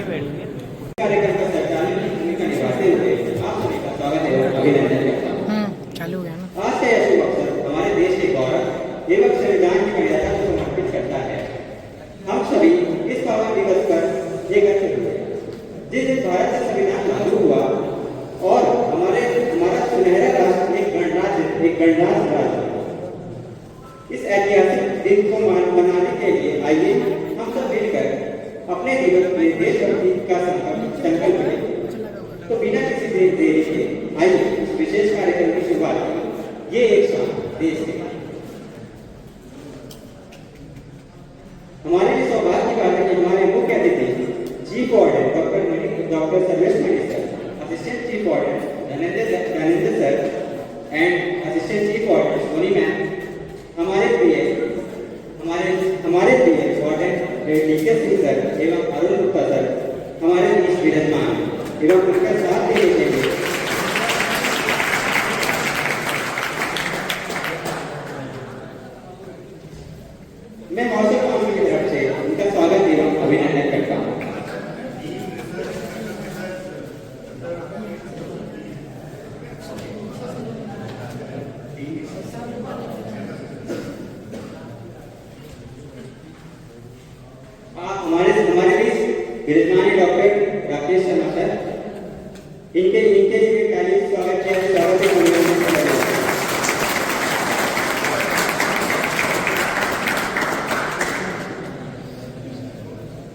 बैठेंगे। कार्यक्रम का संचालन की भूमिका निभाते हुए आप सभी का स्वागत एवं अभिनंदन करता हूँ। चालू हो गया ना। आज का यह शुभ अवसर हमारे देश के गौरव एवं संविधान की मर्यादा को समर्पित करता है। हम सभी इस पावन दिवस पर एकत्रित हुए जिस दिन भारत का संविधान लागू हुआ और हमारा सुनहरा राष्ट्र एक गणराज्य राज्य। इस ऐतिहासिक दिन को मनाने के लिए आइए हम सब मिलकर अपने जीवन में देशभक्ति का संकल्प करें। तो बिना किसी देरी के आइए इस विशेष कार्यक्रम की शुरुआत करें। ये एक शान देश के हमारे लिए सौभाग्य की बात है कि हमारे मुख्य अतिथि chief warden doctor Sarvesh Mani sir, assistant chief warden Dhananjay sir and assistant chief warden Soni ma'am, हमारे प्रिय वार्डन डीके सिंह सर एवं अरुण गुप्ता सर हमारे बीच विराजमान एवं उनका साथ देने के लिए मैं मौसम काउंसिल की तरफ से उनका स्वागत एवं अभिनंदन करता हूँ। हमारे बीच विराजमान डॉक्टर राकेश शर्मा सर, इनके लिए ताली स्वागत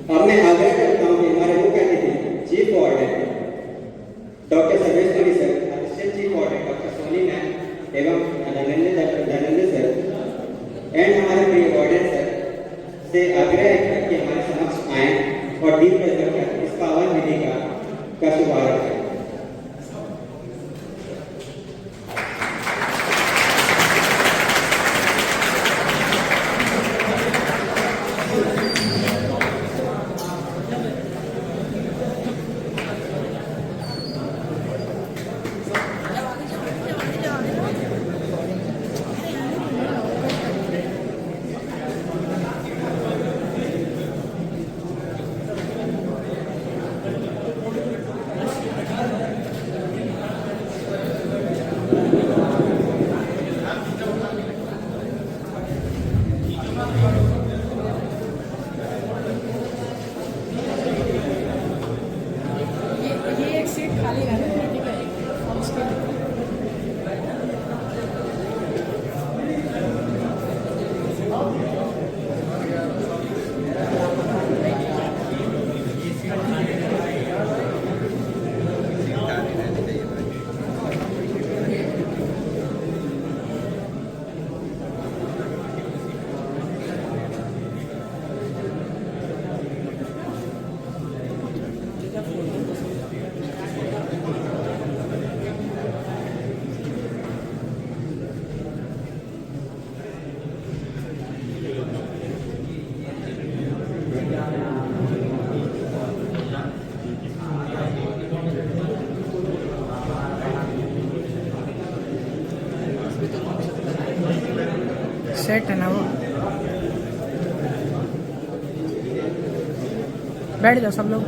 अब मैं आग्रह करता हूँ कि हमारे मुख्य अतिथि chief warden doctor Sarvesh Mani sir, assistant chief warden doctor Soni ma'am एवं धनंजय सर एंड हमारे प्रिय वार्डन सर से आग्रह है कि हमारे समक्ष आए और दीप प्रज्वलन कर इस पावन विधि का शुभारंभ करें। सेट है ना वो। बैठ जाओ सब लोग।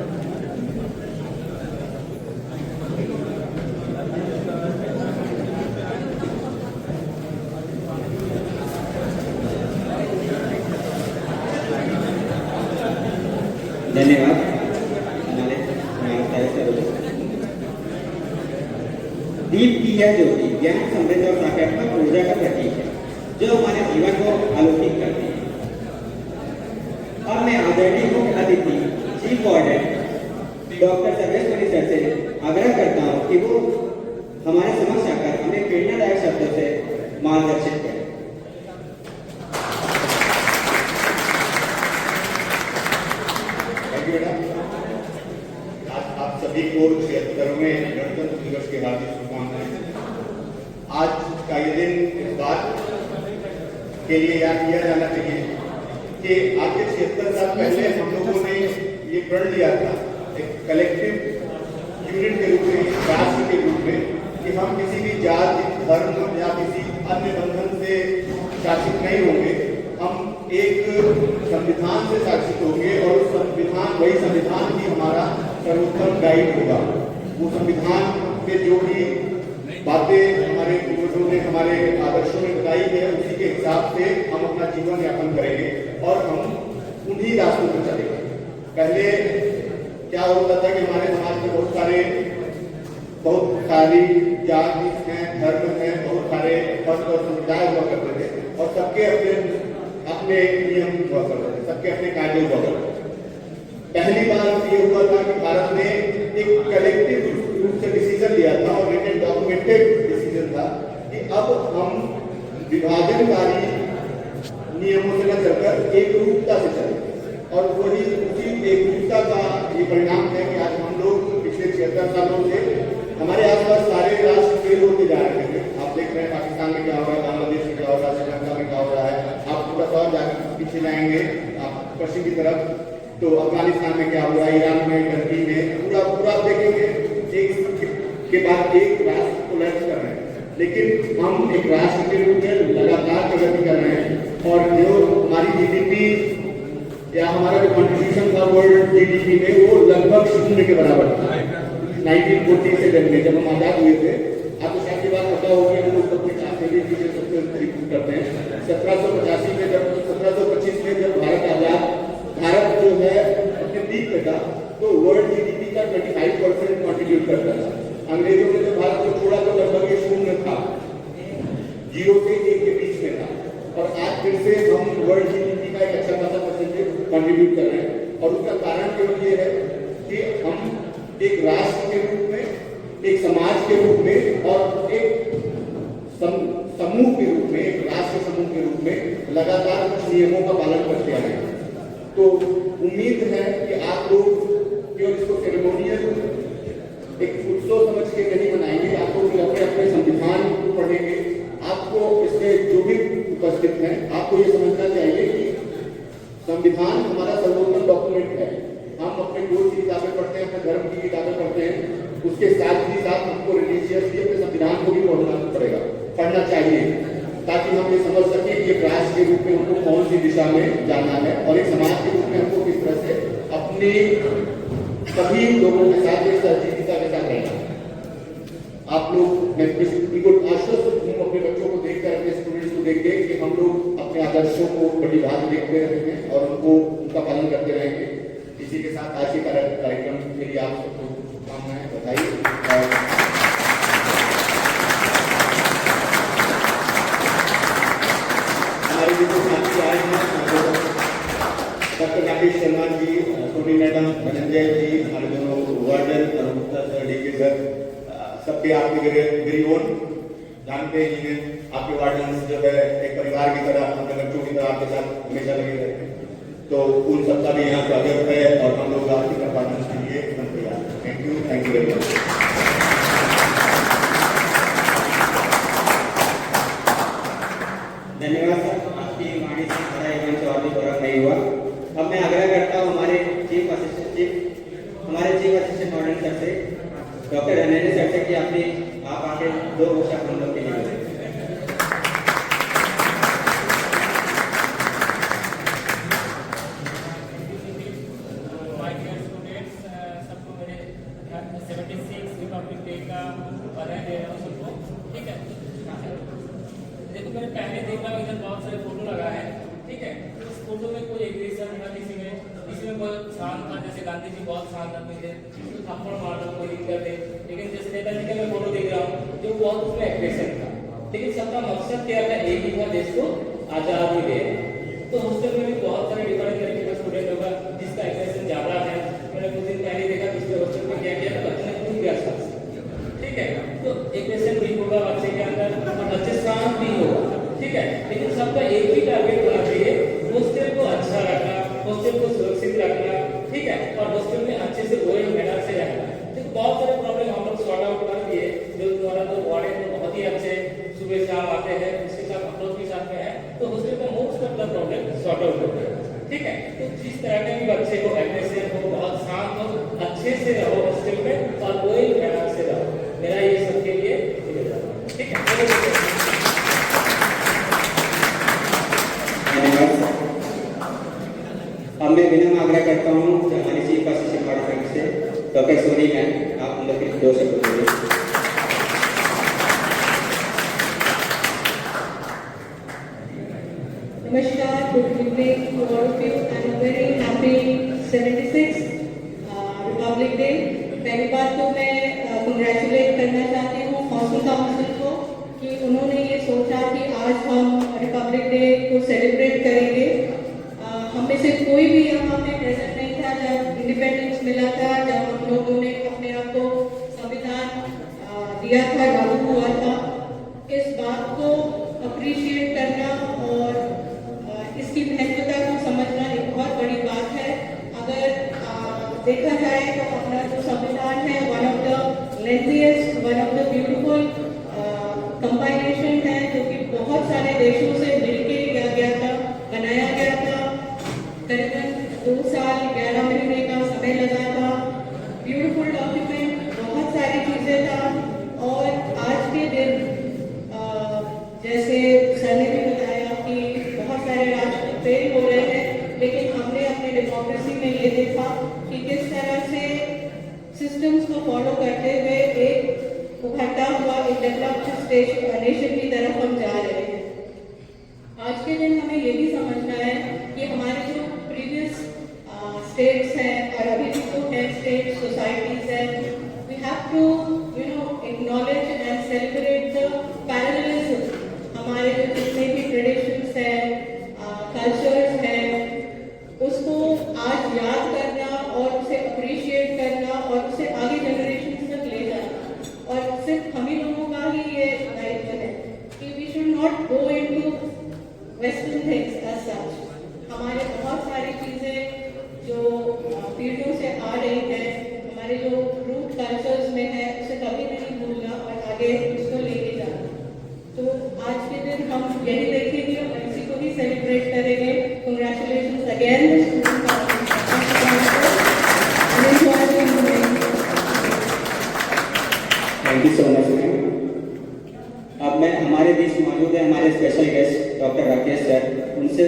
धन्यवाद। दीप की यह ज्योति ज्ञान, समृद्धि और सकारात्मक ऊर्जा का प्रतीक है जो हमारे जीवन को आलोकित करती है। अब मैं आदरणीय मुख्य अतिथि chief warden doctor Sarvesh Mani sir से आग्रह करता हूँ कि वो हमारे समक्ष आकर हमें प्रेरणादायक शब्दों से मार्गदर्शित करें। आप सभी को 76वें गणतंत्र दिवस की हार्दिक शुभकामनाएं। आज का ये दिन इस बात के लिए याद किया जाना चाहिए कि आज के 76 साल पहले हम लोगों ने ये प्रण लिया था एक कलेक्टिव यूनिट के रूप में, राष्ट्र के रूप में, कि हम किसी भी जाति, धर्म या किसी अन्य बंधन से शासित नहीं होंगे। हम एक संविधान से शासित होंगे और वही संविधान ही हमारा सर्वोत्तम गाइड होगा। वो संविधान में जो भी बातें हमारे पूर्वजों ने हमारे आदर्शों में बताई है उसी के हिसाब से हम अपना जीवन यापन करेंगे और हम उन्हीं रास्तों पर चलेंगे। पहले क्या होता था कि हमारे समाज में बहुत सारी जाति हैं, धर्म हैं, बहुत सारे पंथ और समुदाय हुआ करते थे और सबके अपने नियम हुआ करते थे, सबके अपने कायदे हुआ करते थे। पहली बार ये हुआ था कि भारत ने एक कलेक्टिव रूप से डिसीजन लिया था और रिटन डॉक्यूमेंटेड डिसीजन था कि अब हम विभाजनकारी नियमों से न चलकर एक रूपता से चलें और वही उसी एक रूपता का ये परिणाम है कि आज हम लोग पिछले 76 सालों से हमारे आसपास सारे राष्ट्र फेल होते जा रहे थे। आप देख रहे हैं पाकिस्तान में क्या हो रहा है, बांग्लादेश में क्या हो रहा है, श्रीलंका में क्या हो रहा है। आप थोड़ा सा जाकर पीछे जाएंगे आप पश्चिम की तरफ तो अफगानिस्तान में क्या हो रहा है, ईरान में, टर्की में, पूरा आप देखेंगे एक के बाद एक राष्ट्र कोलैप्स कर रहे हैं। लेकिन हम एक राष्ट्र के रूप में लगातार प्रगति कर रहे हैं और जो हमारी जीडीपी या हमारा जो कंट्रीब्यूशन था वर्ल्ड जीडीपी में वो लगभग 0 के बराबर था 1947 में जब हम आजाद हुए थे। आपको शायद की बात पता होगी, हम लोग अपने सबसे करते हैं 1785 में जब 1725 में जब भारत जो है अपने पीक पे था तो वर्ल्ड जीडीपी का 25% कंट्रीब्यूट करता था। अंग्रेजों ने जब भारत को छोड़ा तो लगभग ये 0 था, 0 से 1 के बीच में था और आज फिर से हम वर्ल्ड जीडीपी का एक अच्छा खासा परसेंटेज कंट्रीब्यूट कर रहे हैं। और उसका कारण केवल ये है कि हम एक राष्ट्र के रूप में, एक समाज के रूप में और एक समूह के रूप में, एक राष्ट्र समूह के रूप में लगातार कुछ नियमों का पालन करते आ रहे हैं। तो उम्मीद है कि आप लोग केवल इसको सेरेमोनियल एक उत्सव समझ के नहीं मनाएंगे, आप लोग अपने अपने संविधान को पढ़ेंगे। आपको इसमें जो भी उपस्थित हैं आपको ये समझना चाहिए कि संविधान हमारा सर्वोत्तम डॉक्यूमेंट है। हम अपने कोर्स की किताबें पढ़ते हैं, अपने धर्म की किताबें पढ़ते हैं, उसके साथ ही साथ हमको रिलीजियसली अपने संविधान को भी पढ़ना चाहिए ताकि हम ये समझ सकें कि एक राष्ट्र के रूप में हमको कौन सी दिशा में जाना है और एक समाज के रूप में हमको किस तरह से अपने सभी लोगों के साथ एक सहजीविता के साथ रहना है। आप लोग मैं बिल्कुल आश्वस्त हूँ अपने बच्चों को देखकर, अपने स्टूडेंट्स को देख के कि हम लोग अपने आदर्शों को बड़ी बात देखते रहे हैं और उनका पालन करते रहेंगे। इसी के साथ आज के कार्यक्रम के लिए आप सबको शुभकामनाएं, बधाई। हमारे जो साथी आए हैं डॉक्टर राकेश शर्मा जी, सोनी मैडम, धनंजय जी, हमारे दोनों वार्डन और गुप्ता सर, डीके सर, सबके आपके वेरी ओन जानते ही हैं। आपके वार्डन जो है एक परिवार की तरह, अपने बच्चों की तरह आपके साथ हमेशा लगे रहते हैं। तो उन सबका भी यहाँ स्वागत है और हम लोग आपकी परफॉर्मेंस के लिए एकदम तैयार हैं। Thank you very much. धन्यवाद सर, आपकी वाणी से हमारा इवेंट और भी गौरव नहीं हुआ। अब मैं आग्रह करता हूँ हमारे चीफ असिस्टेंट मॉडर्न सर से, डॉक्टर धनंजय सर से कि आप आके 2 पोशाक हम लोग के लिए बोलें। देखो मैंने पहले देखा इधर बहुत सारे फोटो लगा है, ठीक है। उस फोटो में कोई एग्रेशन था, किसी में बहुत शांत था, जैसे गांधी जी बहुत शांत आदमी थे, थप्पड़ मार दो कोई दिक्कत है। लेकिन जैसे नेताजी का मैं फोटो देख रहा हूँ जो बहुत उसमें एग्रेशन था, लेकिन सबका मकसद क्या था, एक ही था, देश को आजादी दे। तो हॉस्टल में भी बहुत सारे डिफरेंट तरीके का स्टूडेंट होगा जिसका एग्रेशन ज्यादा है। मैंने कुछ दिन पहले देखा पिछले हॉस्टल में क्या किया था, बच्चे ने खुद गया, ठीक है। तो एग्रेशन भी होगा बच्चे के अंदर और बच्चे शांत भी होगा, ठीक है। लेकिन सबका एक ही टारगेट होना चाहिए, हॉस्टल को अच्छा रखना, हॉस्टल को सुरक्षित रखना, ठीक है, और हॉस्टल में अच्छे से वेल मैनर से रहना। तो बहुत सारे प्रॉब्लम हम लोग सॉर्ट आउट कर दिए, जो द्वारा तो वार्डन तो बहुत ही अच्छे सुबह शाम आते हैं, उसके साथ हम लोग भी साथ में है, तो हॉस्टल का most of the problem sort out हो गया, ठीक है। तो जिस तरह के भी बच्चे को एग्रेसिव हो, बहुत शांत हो, अच्छे से रहो हॉस्टल में और वेल मैनर से रहो। मेरा ये सबके लिए ठीक है। अब मैं विनम्र आग्रह करता हूँ कि हमारी चीफ असिस्टेंट डिपार्टमेंट से डॉक्टर सोनी मैम आप हम लोग के 2 शब्द बोलिए। Namaskar, good evening to all of you and a very happy 76th Republic Day. पहली बात तो मैं कंग्रेचुलेट करना चाहती हूँ कौंसिल काउंसिल को कि उन्होंने ये सोचा कि आज हम रिपब्लिक डे को सेलिब्रेट करेंगे। हम में से कोई भी यहाँ पे प्रेजेंट नहीं था जब इंडिपेंडेंस मिला था, जब हम लोगों ने अपने आप को संविधान दिया था, लागू हुआ था। इस बात को अप्रिशिएट करना और इसकी महत्वता को समझना एक बहुत बड़ी बात है। अगर देखा जाए तो अपना जो संविधान है one of the lengthiest, one of the beautiful compilation है जो कि बहुत सारे देशों से मिलके किया गया था, बनाया गया था। करीबन 2 साल 11 महीने का समय लगा था। ब्यूटीफुल डॉक्यूमेंट, बहुत सारी चीज़ें था। और आज के दिन जैसे सर ने भी बताया कि बहुत सारे राष्ट्र फेल हो रहे हैं, लेकिन हमने अपने डेमोक्रेसी में ये देखा कि किस तरह से सिस्टम्स को फॉलो करते हुए एक उभरता हुआ एक डेवलप्ड नेशन की तरफ हम जा रहे हैं। आज के दिन हमें ये भी समझना है कि हमारे जो प्रीवियस स्टेट्स हैं और अभी भी जो है स्टेट सोसाइटीज हैं, we have to acknowledge and celebrate the parallelism. हमारे जो जितने भी ट्रेडिशंस हैं, कल्चर्स हैं, उसको आज याद करना और उसे अप्रिशिएट करना और उसे आगे जनरेशन तक ले जाना। और सिर्फ हम ही लोगों का ही ये दायित्व है कि we should not go into western things as such. हमारे बहुत सारी चीज़ें जो पीढ़ियों से आ रही हैं, हमारे जो रूट कल्चर्स में है, उसे कभी नहीं भूलना और आगे उसको लेके जाना। तो आज के दिन हम यही देखेंगे और इसी को ही सेलिब्रेट करेंगे। Congratulations again. Thank you so much ma'am. अब मैं हमारे बीच मौजूद है हमारे special guest doctor Rakesh sir, उनसे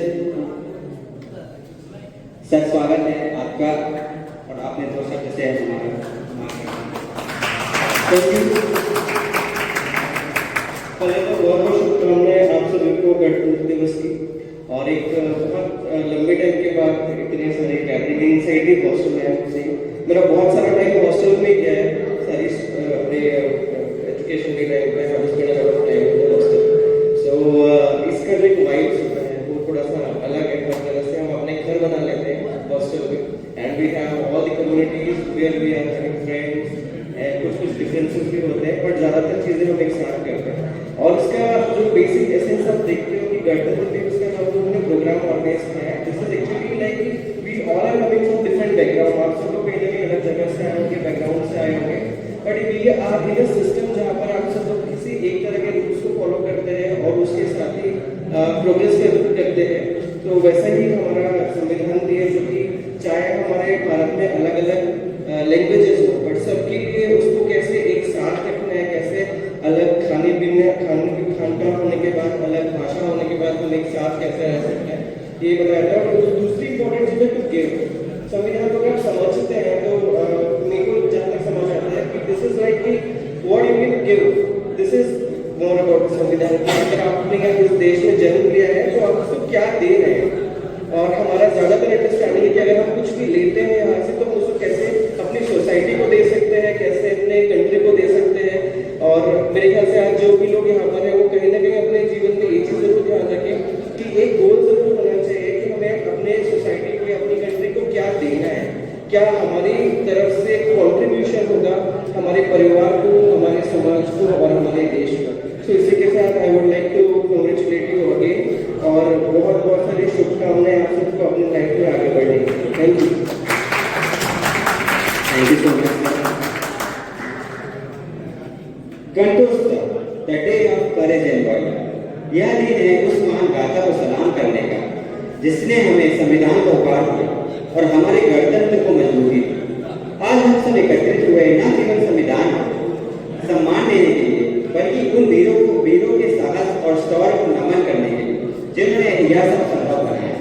सर स्वागत है आपका और आपने 2 शब्द से हमारा थैंक यू। पहले तो बहुत बहुत शुभकामनाएं आप सभी को गणतंत्र दिवस की। और एक बहुत लंबे टाइम के बाद इतने सारे गैदरिंग इनसाइड भी हॉस्टल में है। मेरा बहुत सारा टाइम हॉस्टल में गया है, सारी अपने एजुकेशन के टाइम पे हम spend a lot of time in hostel. So इसका जो एक वाइब्स होता है वो थोड़ा सा अलग है। हर तरह से हम अपने घर बना लेते हैं हॉस्टल में, and we have all the communities where we are having friends and कुछ डिफरेंसेस भी होते हैं, बट ज़्यादातर चीज़ें हम एक साथ करते हैं। और इसका जो बेसिक एसेंस आप देखते हो कि गणतंत्र दिवस का जो उन्होंने प्रोग्राम ऑर्गेनाइज किया है, this is actually like we all are coming from different background. आप सब लोग कहीं ना कहीं अलग जगह से आए होंगे, बैकग्राउंड से आए होंगे, but we are in a system जहाँ पर आप सब लोग किसी एक तरह के रूल्स को फॉलो करते हैं और उसके साथ ही प्रोग्रेस करते हैं। तो वैसा ही हमारा संविधान भी है, जो कि चाहे हमारे भारत में अलग अलग लैंग्वेजेस हो, बट सबके लिए उसको कैसे एक साथ रखना है, कैसे अलग खाने पीने खान पान होने के बाद, अलग भाषा होने के बाद हम एक साथ कैसे रह सकते हैं, ये बताया था। और दूसरी इंपॉर्टेंट चीज़ है टू गिव। संविधान को अगर समझते हैं तो मेरे को जहाँ तक समझ आता है कि दिस इज लाइक कि what you can give, this is more about संविधान। अगर आपने इस देश में जन्म लिया है तो आप उसको क्या दे रहे हैं। और हमारा ज़्यादातर अंडरस्टैंडिंग है कि अगर हम कुछ भी लेते हैं यहाँ से तो हम उसको कैसे अपनी सोसाइटी को दे सकते हैं, कैसे अपने कंट्री को दे सकते हैं। और मेरे ख्याल से आज जो भी लोग यहाँ पर हैं वो कहीं ना कहीं अपने जीवन में एक चीज़ जरूर ध्यान रखें कि एक गोल जरूर होना चाहिए कि हमें अपने सोसाइटी को, अपनी कंट्री को क्या देना है, क्या हमारी तरफ से कॉन्ट्रीब्यूशन होगा हमारे परिवार को, हमारे समाज को और हमारे देश को। तो इसी के साथ I would like to congratulate you again और बहुत बहुत सारी शुभकामनाएं आप सबको अपनी लाइफ में आगे बढ़ने की। Thank you so much. गणतंत्र the day of courage and war, यह दिन है उस महान गाथा को सलाम करने का जिसने हमें संविधान को उपहार दिया और हमारे गणतंत्र को मजबूती दी। आज हम सब एकत्रित हुए न केवल संविधान को सम्मान देने के लिए, बल्कि उन वीरों के साहस और शौर्य को नमन करने के लिए जिन्होंने यह सब संभव बनाया।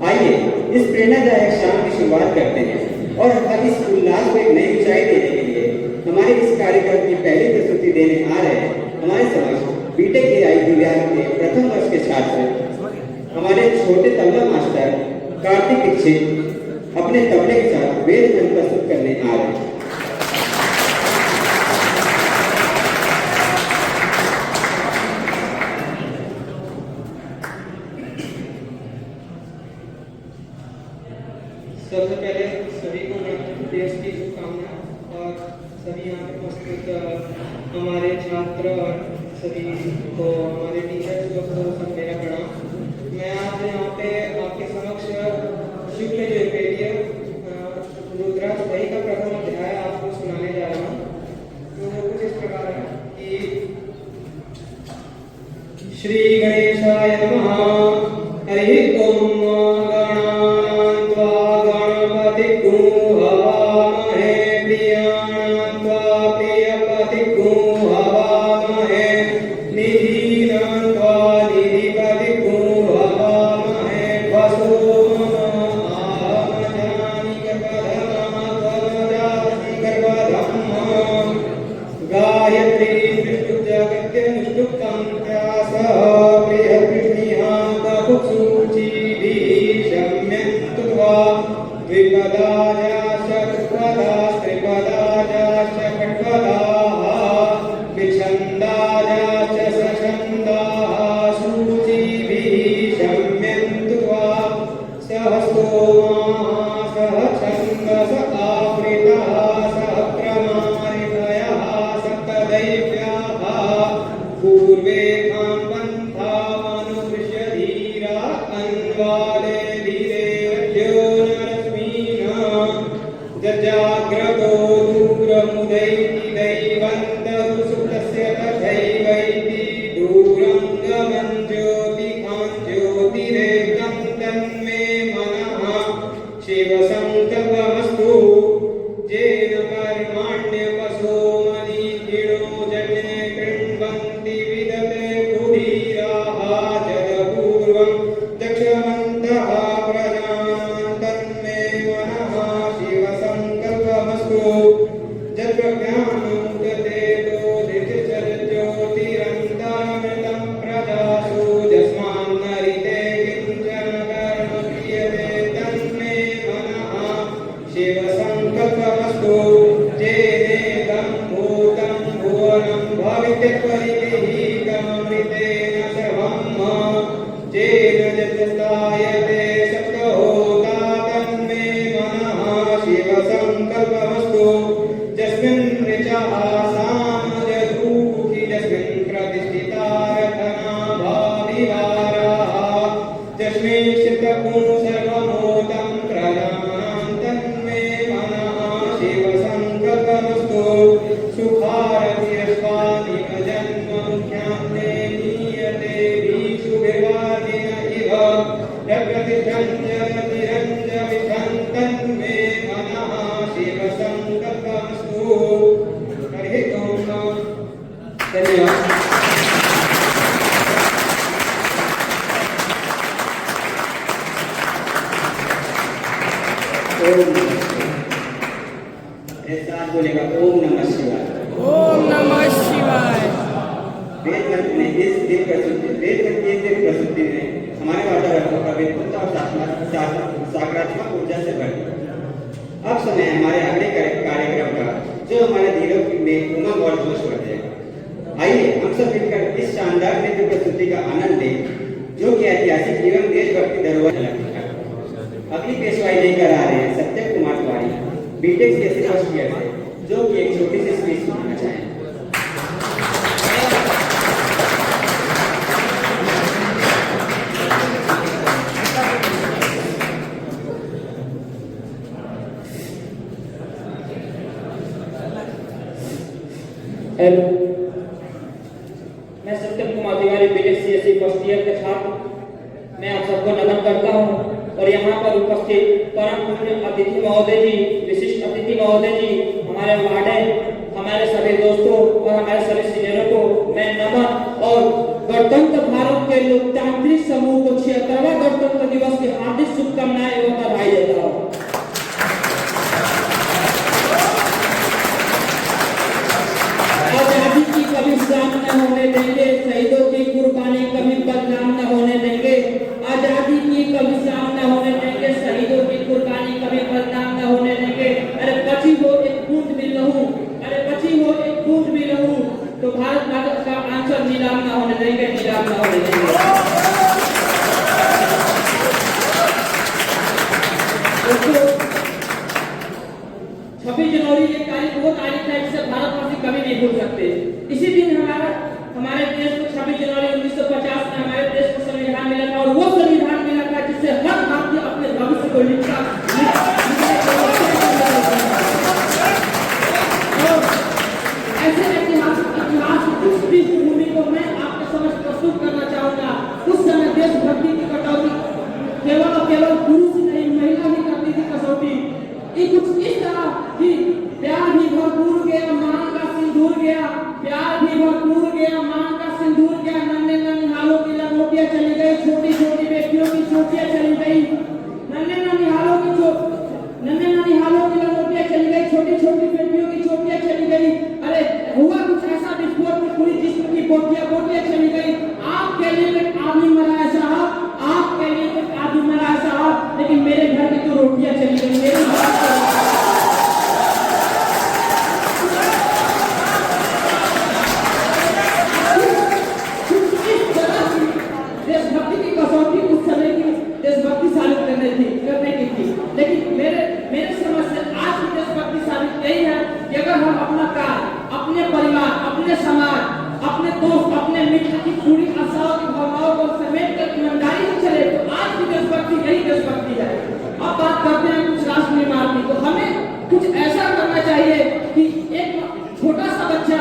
आइए इस प्रेरणादायक शाम की शुरुआत करते हैं और अब इस उल्लास को एक नई ऊंचाई देने के लिए हमारे इस कार्यक्रम की पहली प्रस्तुति देने आ रहे हैं हमारे समक्ष बीटेक AI दिव्यांग के प्रथम वर्ष के छात्र हमारे छोटे तबला मास्टर कार्तिक दीक्षित अपने तबले के साथ वेद मंत्र प्रस्तुत करने आ रहे हैं। सबसे पहले सभी को गणतंत्र दिवस की शुभकामनाएं और सभी यहाँ पे उपस्थित हमारे छात्र और सभी को हमारे टीचर्स को सब मेरा प्रणाम। मैं आज यहाँ पे आपके समक्ष शुक्ल यजुर्वेदीय रुद्राक्ष वही का प्रथम अध्याय आपको सुनाने जा रहा हूँ। तो वो कुछ इस प्रकार है कि श्री गणेशाय नमः। हरि ओम। बोलेगा ओम नमः शिवाय। ओम नमः शिवाय। वेद मंत्र ने इस दिन प्रस्तुति ने हमारे वातावरण का विद्वता और सकारात्मक ऊर्जा से भर दिया। अब समय हमारे अगले कार्यक्रम का जो हमारे दिलों में उमंग और जोश भर देगा। आइए हम सब मिलकर इस शानदार नृत्य प्रस्तुति का आनंद लें जो कि ऐतिहासिक एवं देशभक्ति धरोहर है। अगली पेशवाई लेकर आ रहे हैं सत्यम कुमार तिवारी बीटेक से फर्स्ट ईयर से, जो कि एक छोटी सी स्पीच सुनाना चाहेंगे। हेलो, मैं Satyam Kumar Tiwari B Tech CSC first year का छात्र। मैं आप सबको नमन करता हूँ और यहाँ पर उपस्थित परम पूज्य अतिथि महोदय जी, विशिष्ट अतिथि महोदय जी, हमारे वार्डन, हमारे सभी दोस्तों और हमारे सभी सीनियरों को मैं नमन और गणतंत्र भारत के लोकतांत्रिक समूह को 76वां गणतंत्र दिवस की हार्दिक शुभकामनाएं एवं बधाई देता हूँ। आजादी की कभी शाम न होने देंगे, शहीदों की कुर्बानी कभी बदनाम न होने देंगे। आजादी की कभी शाम न होने देंगे, शहीदों की कुर्बानी कभी बदनाम न होने देंगे। अरे बची हो एक बूंद भी लहू, अरे बची हो एक बूंद भी लहू, तो भारत माता का आंचल नीलाम न होने देंगे, नीलाम न होने देंगे। दोस्तों, 26 जनवरी एक तारीख वो तारीख है जिसे भारतवासी कभी नहीं भूल सकते। इसी दिन हमारे देश को 26 जनवरी 1950 में हमारे देश को संविधान मिला था, और वो संविधान मिला था जिससे हर भारतीय अपने भविष्य को लिखा। ऐसे ऐतिहासिक इतिहास की उस पृष्ठभूमि को मैं आपके समक्ष प्रस्तुत करना चाहूंगा। उस समय देशभक्ति की कटौती केवल और केवल पुरुष नहीं, महिला ही करती थी कसौटी। कुछ इस तरह कि प्यार भी भरपूर गया, मान का सिंदूर गया, प्यार भी भरपूर गया, मान का सिंदूर गया। नन्हे ननिहालों की लंगोटियां चली गई, छोटी छोटी बेटियों की चोटियां चली गई। नन्हे ननिहालों की लंगोटियां चली गई, छोटी छोटी बेटियों की चोटियां चली गई। अरे हुआ कुछ ऐसा विस्फोट में पूरी जिस्म की बोटियां चली गई। आपके लिए एक आदमी मरा है साहब, आपके लिए एक आदमी मरा है साहब, लेकिन मेरे घर की तो रोटियां चली गई। मेरे देशभक्ति की कसौटी उस समय की देशभक्ति साबित करने की थी, लेकिन मेरे समझ से आज की देशभक्ति साबित यही है कि अगर हम अपना कार्य, अपने परिवार, अपने समाज, अपने दोस्त, अपने मित्र की पूरी आशाओं की भावनाओं को समेट कर ईमानदारी से चले, तो आज की देशभक्ति यही देशभक्ति है। अब बात करते हैं कुछ राष्ट्र निर्माण की, तो हमें कुछ ऐसा करना चाहिए कि एक छोटा सा बच्चा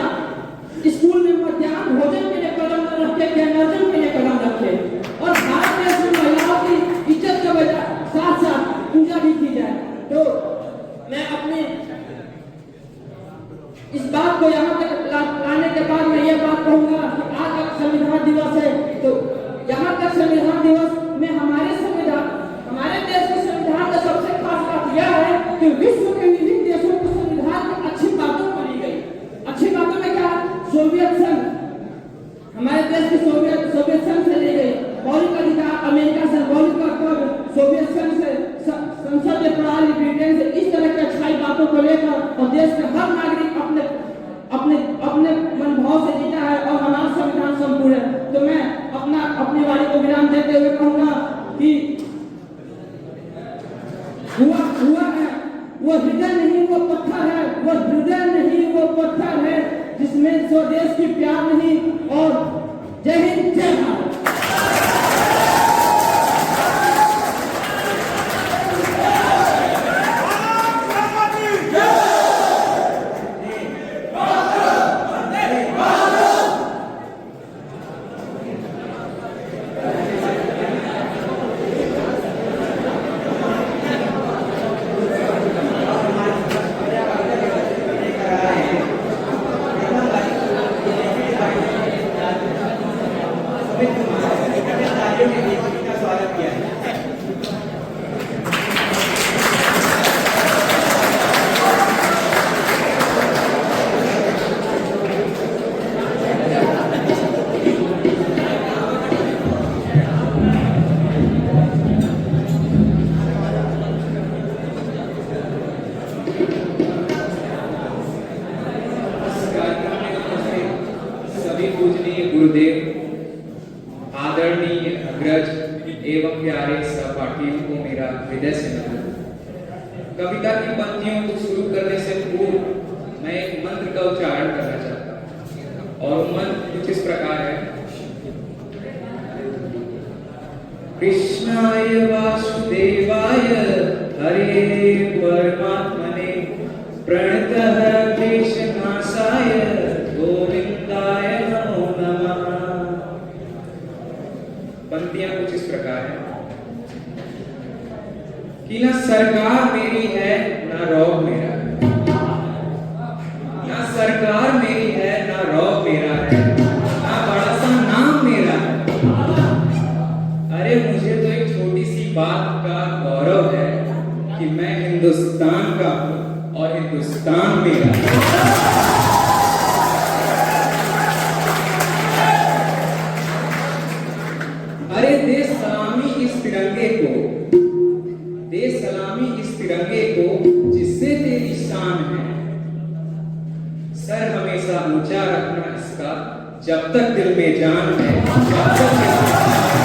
स्कूल में मध्याह्न भोजन के लिए कदम न रखे, ज्ञानार्जन के लिए कदम रखे, और भारत देश में महिलाओं की इज्जत के बजाय साथ साथ पूजा भी की जाए। तो मैं अपने इस बात को यहाँ तक लाने के बाद मैं ये बात कहूँगा कि आज तक संविधान दिवस है, तो यहाँ तक संविधान दिवस में हमारे देश के संविधान का सबसे खास बात यह है कि विश्व के विभिन्न देशों के संविधान में अच्छी बातों को ली गई। अच्छी बातों में क्या? सोवियत संघ, हमारे देश की सोवियत संघ से ली गई मौलिक अधिकार, अमेरिका से मौलिक कर्तव्य, सोवियत संघ से संसदीय प्रणाली, ब्रिटेन से, इस तरह की अच्छाई बातों को लेकर और देश के हर नागरिक अपने मनभाव से जीता है और हमारा संविधान संपूर्ण है। तो मैं अपनी वाणी को विराम देते हुए कहूंगा कि हुआ है वो हृदय नहीं वो पत्थर है, वो हृदय नहीं वो पत्थर है जिसमें स्वदेश की प्यार नहीं। और जय हिंद, जय भारत। गुरुदेव, आदरणीय अग्रज एवं प्यारे सहपाठियों को मेरा हृदय से नमन। कविता की पंक्तियों को शुरू करने से पूर्व मैं एक मंत्र का उच्चारण करना चाहता हूँ, और मंत्र कुछ इस प्रकार है। कृष्णाय वासुदेवाय हरे परमात्मने प्रणतः क्लेशनाशाय गोविंदाय नमो नमः। पंक्तियां कुछ इस प्रकार है कि ना सरकार मेरी है ना रौब मेरा है, ना सरकार मेरी है ना रौब मेरा है, ना बड़ा सा नाम मेरा कि मैं हिंदुस्तान का हूँ और हिंदुस्तान मेरा है। अरे दे सलामी इस तिरंगे को, दे सलामी इस तिरंगे को जिससे तेरी शान है। सर हमेशा ऊंचा रखना इसका जब तक दिल में जान है, जब तक दिल में जान है।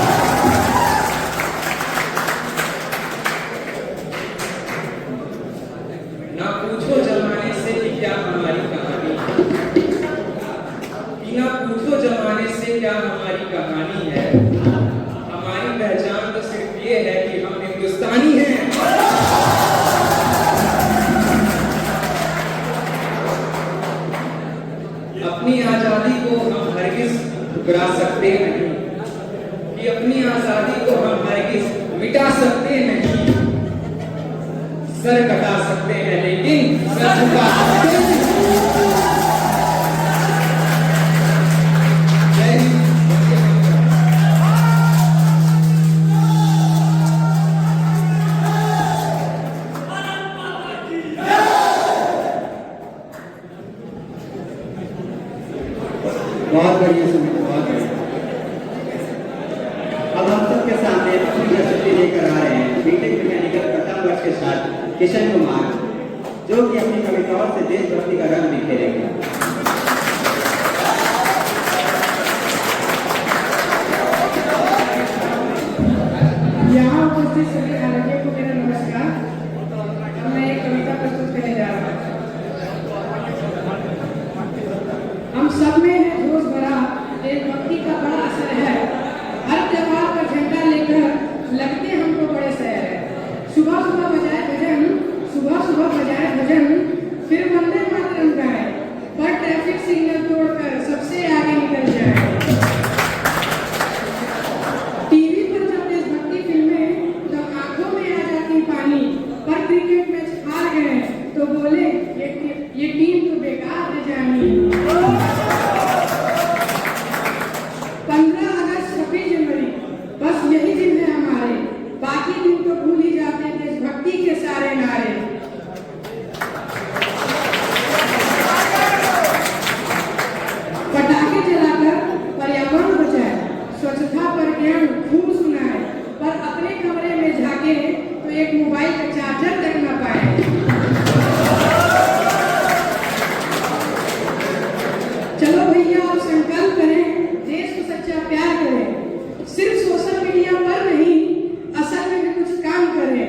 ना पूछो जमाने से कि क्या हमारी कहानी है, कि ना पूछो जमाने से क्या हमारी कहानी है। हमारी पहचान तो सिर्फ ये है कि हम हिंदुस्तानी हैं। अपनी आजादी को हम हरगिज ठुकरा सकते नहीं, कि अपनी आजादी को हम हरगिज मिटा सकते नहीं। सर कटा सकते हैं लेकिन सर झुका सकते नहीं। जय हिंद। बहुत बढ़िया सुमित, बहुत बढ़िया। अब हम सबके सामने अपनी प्रस्तुति लेकर आ रहे हैं बीटेक मैकेनिकल प्रथम वर्ष के साथ किशन कुमार, जो कि अपनी कविताओं से देशभक्ति का रंग बिखेरेंगे। यहाँ उपस्थित सभी आरोग्य को मेरा नमस्कार। अब मैं एक कविता प्रस्तुत करने जा रहा हूँ। हम सब में है जोश भरा, देशभक्ति का बड़ा असर है। हर त्योहार पर झंडा लेकर लगते हमको बड़े शहर है। सुबह सुबह बजाए भजन, सुबह सुबह बजाए भजन, फिर वंदे मातरम गाए, पर ट्रैफिक सिग्नल तोड़कर सबसे आगे निकल जाए। टीवी पर जब देशभक्ति फिल्में तब आंखों में आ जाती पानी, पर क्रिकेट मैच हार गए तो बोले ये टीम तो बेकार है जानी। 15 अगस्त 26 जनवरी बस यही दिन है हमारे, बाकी दिन तो भूल ही जाते हैं देशभक्ति के सारे नारे। पटाखे जलाकर पर्यावरण बचाए, स्वच्छता पर ज्ञान खूब सुनाए, पर अपने कमरे में झांके तो एक मोबाइल का चार्जर तक न पाए। चलो भैया आप संकल्प करें, देश को सच्चा प्यार करें, सिर्फ सोशल मीडिया पर नहीं असल में भी कुछ काम करें।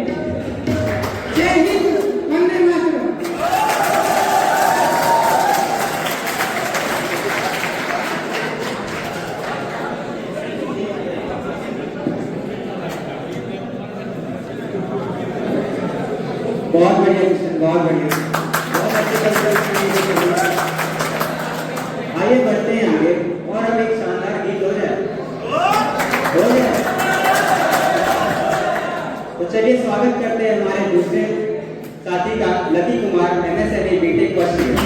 जय हिंद, वंदे मातरम। बहुत बढ़िया किशन, बहुत बढ़िया, बहुत अच्छी कविता। आइए बढ़ते हैं आगे और अब एक शानदार गीत हो जाए, हो जाए। तो चलिए स्वागत करते हैं हमारे दूसरे साथी का, Lucky Kumar, MSME BTech first year.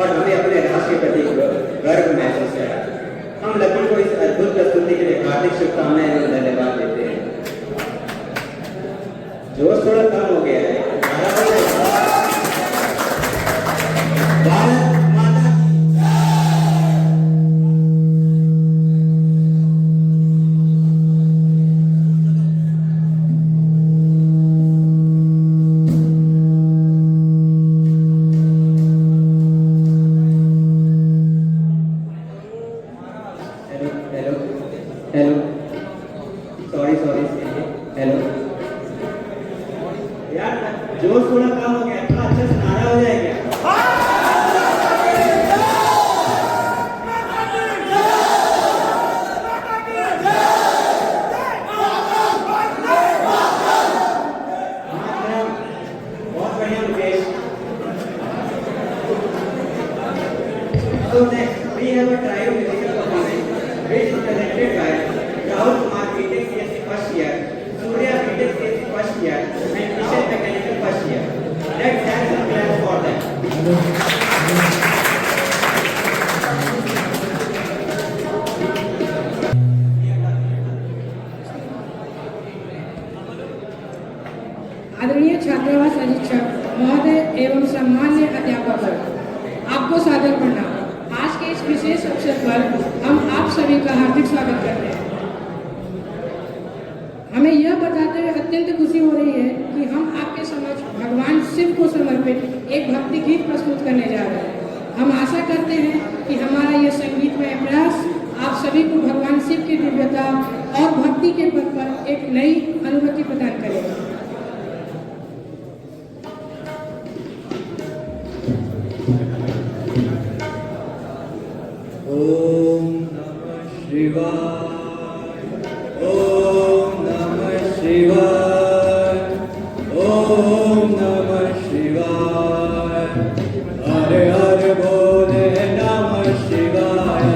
और हमें अपने राष्ट्र के प्रति गर्व महसूस है। हम लकी को इस अद्भुत प्रस्तुति के लिए हार्दिक शुभकामनाएं एवं धन्यवाद देते हैं। जोश थोड़ा कम हो गया है। भारत माता हेलो सॉरी हेलो यार जोश थोड़ा कम हो गया, थोड़ा अच्छा से नारा हो जाए क्या? बहुत बढ़िया Mukesh. So next we have a trio musical performance which is presented by Rahul Kumar BTech CSC first year, Surya BTech CSC first year, and Kishan Mechanical first year. Let's have some claps for them. आदरणीय छात्रावास अधीक्षक महोदय एवं सम्मान्य अध्यापक, आपको सादर प्रणाम। आज के इस विशेष अवसर पर हम आप सभी का हार्दिक स्वागत करते हैं। हमें यह बताते हुए अत्यंत खुशी हो रही है कि हम आपके समक्ष भगवान शिव को समर्पित एक भक्ति गीत प्रस्तुत करने जा रहे हैं। हम आशा करते हैं कि हमारा यह संगीतमय प्रयास आप सभी को भगवान शिव की दिव्यता और भक्ति के पथ पर एक नई अनुभूति प्रदान करेगा। ओम नमः शिवाय। ओम नमः शिवाय। ओम नमः शिवाय। हरे हरे बोले नमः शिवाय।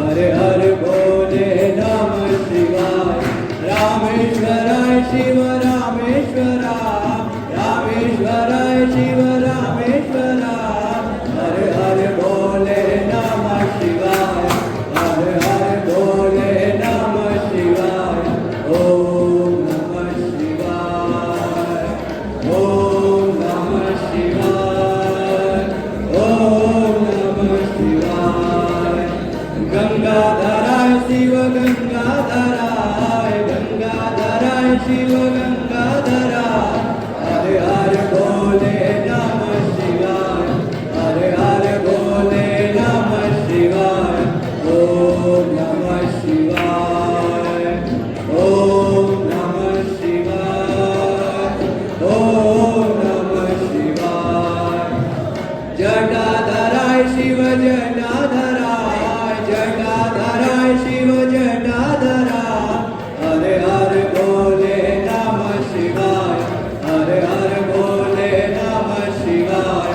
हरे हरे बोले नमः शिवाय। रामेश्वराय शिव रामेश्वरा। रामेश्वराय शिव रामेश्वरा। हरे हरे बोले नमः शिवाय। हरे हरे बोले नमः शिवाय। ओम नमः शिवाय। ओम नमः शिवाय। ओम नमः शिवाय। गंगाधराय शिव गंगाधराय। गंगाधराय शिव गंगाधरा। हरे हरे बोले नमः शिवाय। हरे हरे बोले नमः शिवाय। ओम नमः शिवाय। ओम नमः शिवाय। ओम नमः शिवाय। जटाधराय शिव जटाधराय। जटाधराय शिव जटाधरा। हरे हरे बोले नमः शिवाय। हरे हरे बोले नमः शिवाय।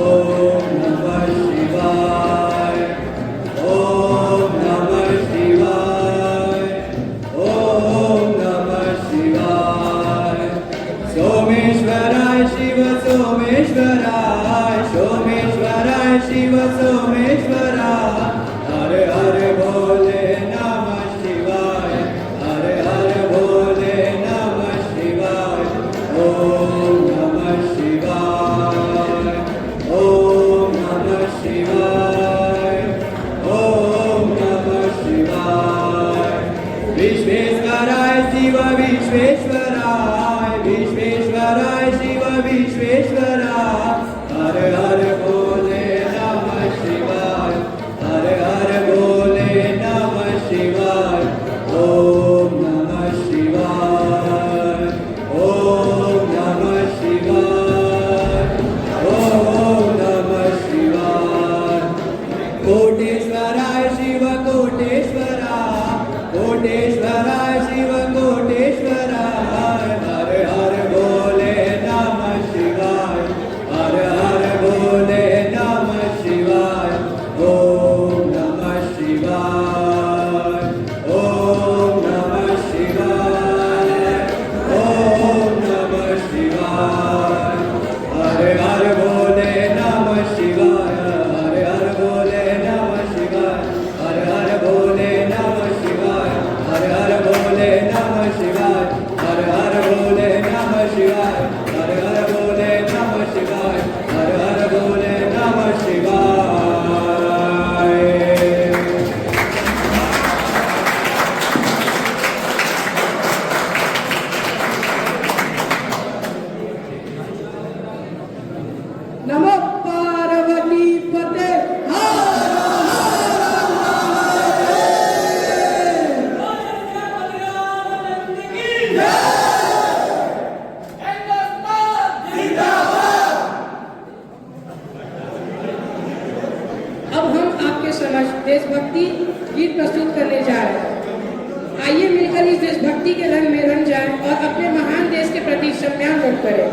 ओम नमः शिवाय। ओम नमः शिवाय। ओम नमः शिवाय। सोमेश्वराय शिव सोमेश्वराय। सोमेश्वराय शिव सोमेश्वरा। हरे हरे बोले नमः शिवाय। हरे हरे बोले नमः शिवाय। ओम नमः शिवाय। ओम नमः शिवाय। ओम नमः शिवाय। विश्वेश्वराय शिव विश्वेश्वराय। विश्वेश्वराय शिव विश्वेश्वरा। हरे हरे बोले नमः शिवाय। हरे हरे बोले नमः शिवाय। ओम नमः शिवाय। ओम नमः शिवाय। ओम नमः शिवाय। कोटेश्वराय शिव कोटेश्वरा। कोटेश्वराय शिव कोटेश्वरा। हरे हरे बोले नमः शिवाय। हरे हरे बोले नमः शिवाय। ओम नमः शिवाय। ओम नमः शिवाय। ओम नमः शिवाय। हरे हरे बोले नमः शिवाय। हरे हरे बोले नमः शिवाय। हरे हरे बोले नमः शिवाय। हरे हरे बोले नमः शिवाय। हरे हरे बोले नमः शिवाय। हरे हरे बोले नमः शिवाय। हरे हरे बोले नमः शिवाय। नमो पार्वती पते अब हम आपके समक्ष देशभक्ति गीत प्रस्तुत करने जा रहे हैं। आइए मिलकर इस देशभक्ति के रंग में रंग जाएं और अपने महान देश के प्रति सम्मान व्यक्त करें।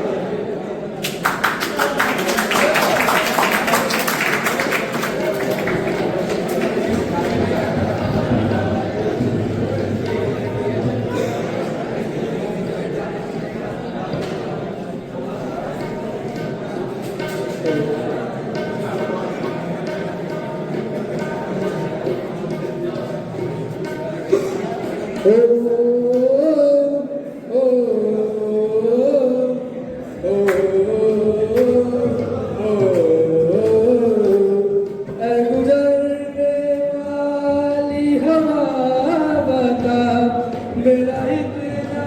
मेरा इतना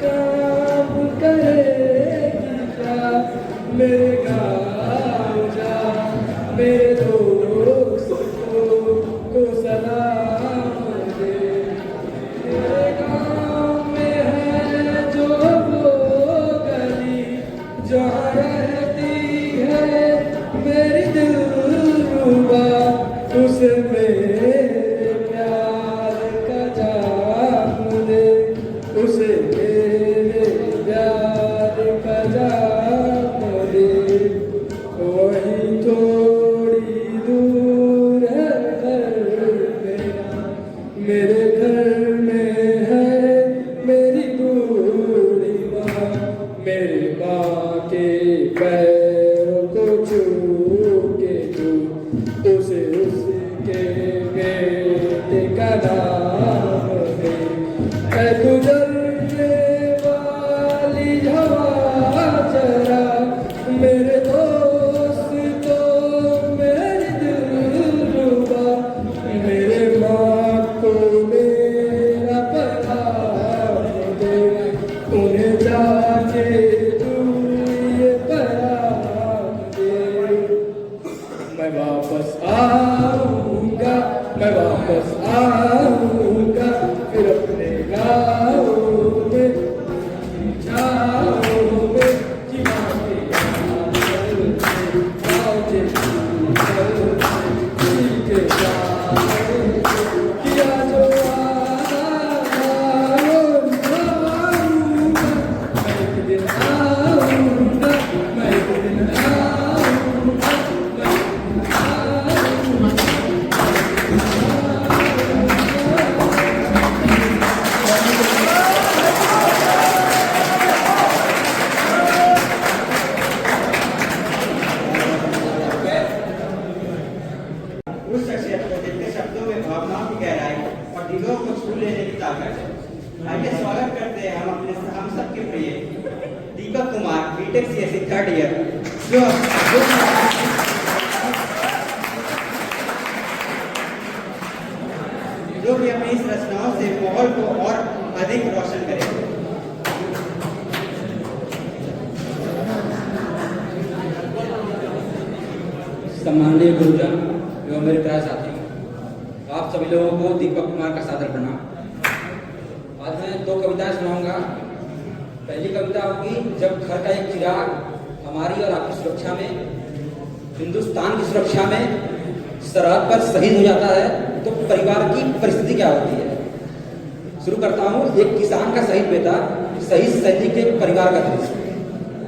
काम करेगी क्या, मेरे गाँव जा, मेरे दोस्तों को सलाम दे। मेरे गाँव में है उस शख्सियत को जिनके शब्दों में भावनाओं की गहराई और दिलों को छू लेने की ताकत है। आइए स्वागत करते हैं हम सबके प्रिय Deepak Kumar B Tech CSC 3rd year जो भी अपनी इस रचनाओं से माहौल को और अधिक रोशन करेंगे। सम्माननीय गुरुजन एवं मेरे प्यारे साथी, आप सभी लोगों को दीपक कुमार का सादर प्रणाम। आज मैं 2 कविताएं सुनाऊंगा। पहली कविता होगी जब घर का एक चिराग हमारी और आपकी सुरक्षा में, हिंदुस्तान की सुरक्षा में सरहद पर शहीद हो जाता है तो परिवार की परिस्थिति क्या होती है। शुरू करता हूँ। एक किसान का शहीद बेटा, शहीद सैनिक के परिवार का दृश्य।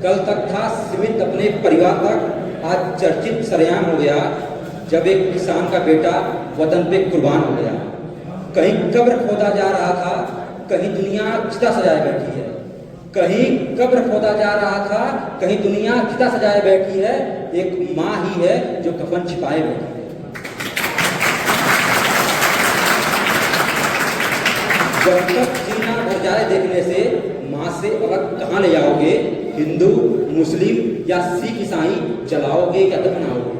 कल तक था सीमित अपने परिवार तक, आज चर्चित सरेआम हो गया जब एक किसान का बेटा वतन पे कुर्बान हो गया। कहीं कब्र खोदा जा रहा था, कहीं दुनिया चिता सजाए बैठी है। कहीं कब्र खोदा जा रहा था, कहीं दुनिया चिता सजाए बैठी है। एक माँ ही है जो कफन छिपाए बैठी है। जब तक जीना भर जाए देखने से माँ से अलग कहाँ ले जाओगे। हिंदू मुस्लिम या सिख ईसाई जलाओगे या दफनाओगे।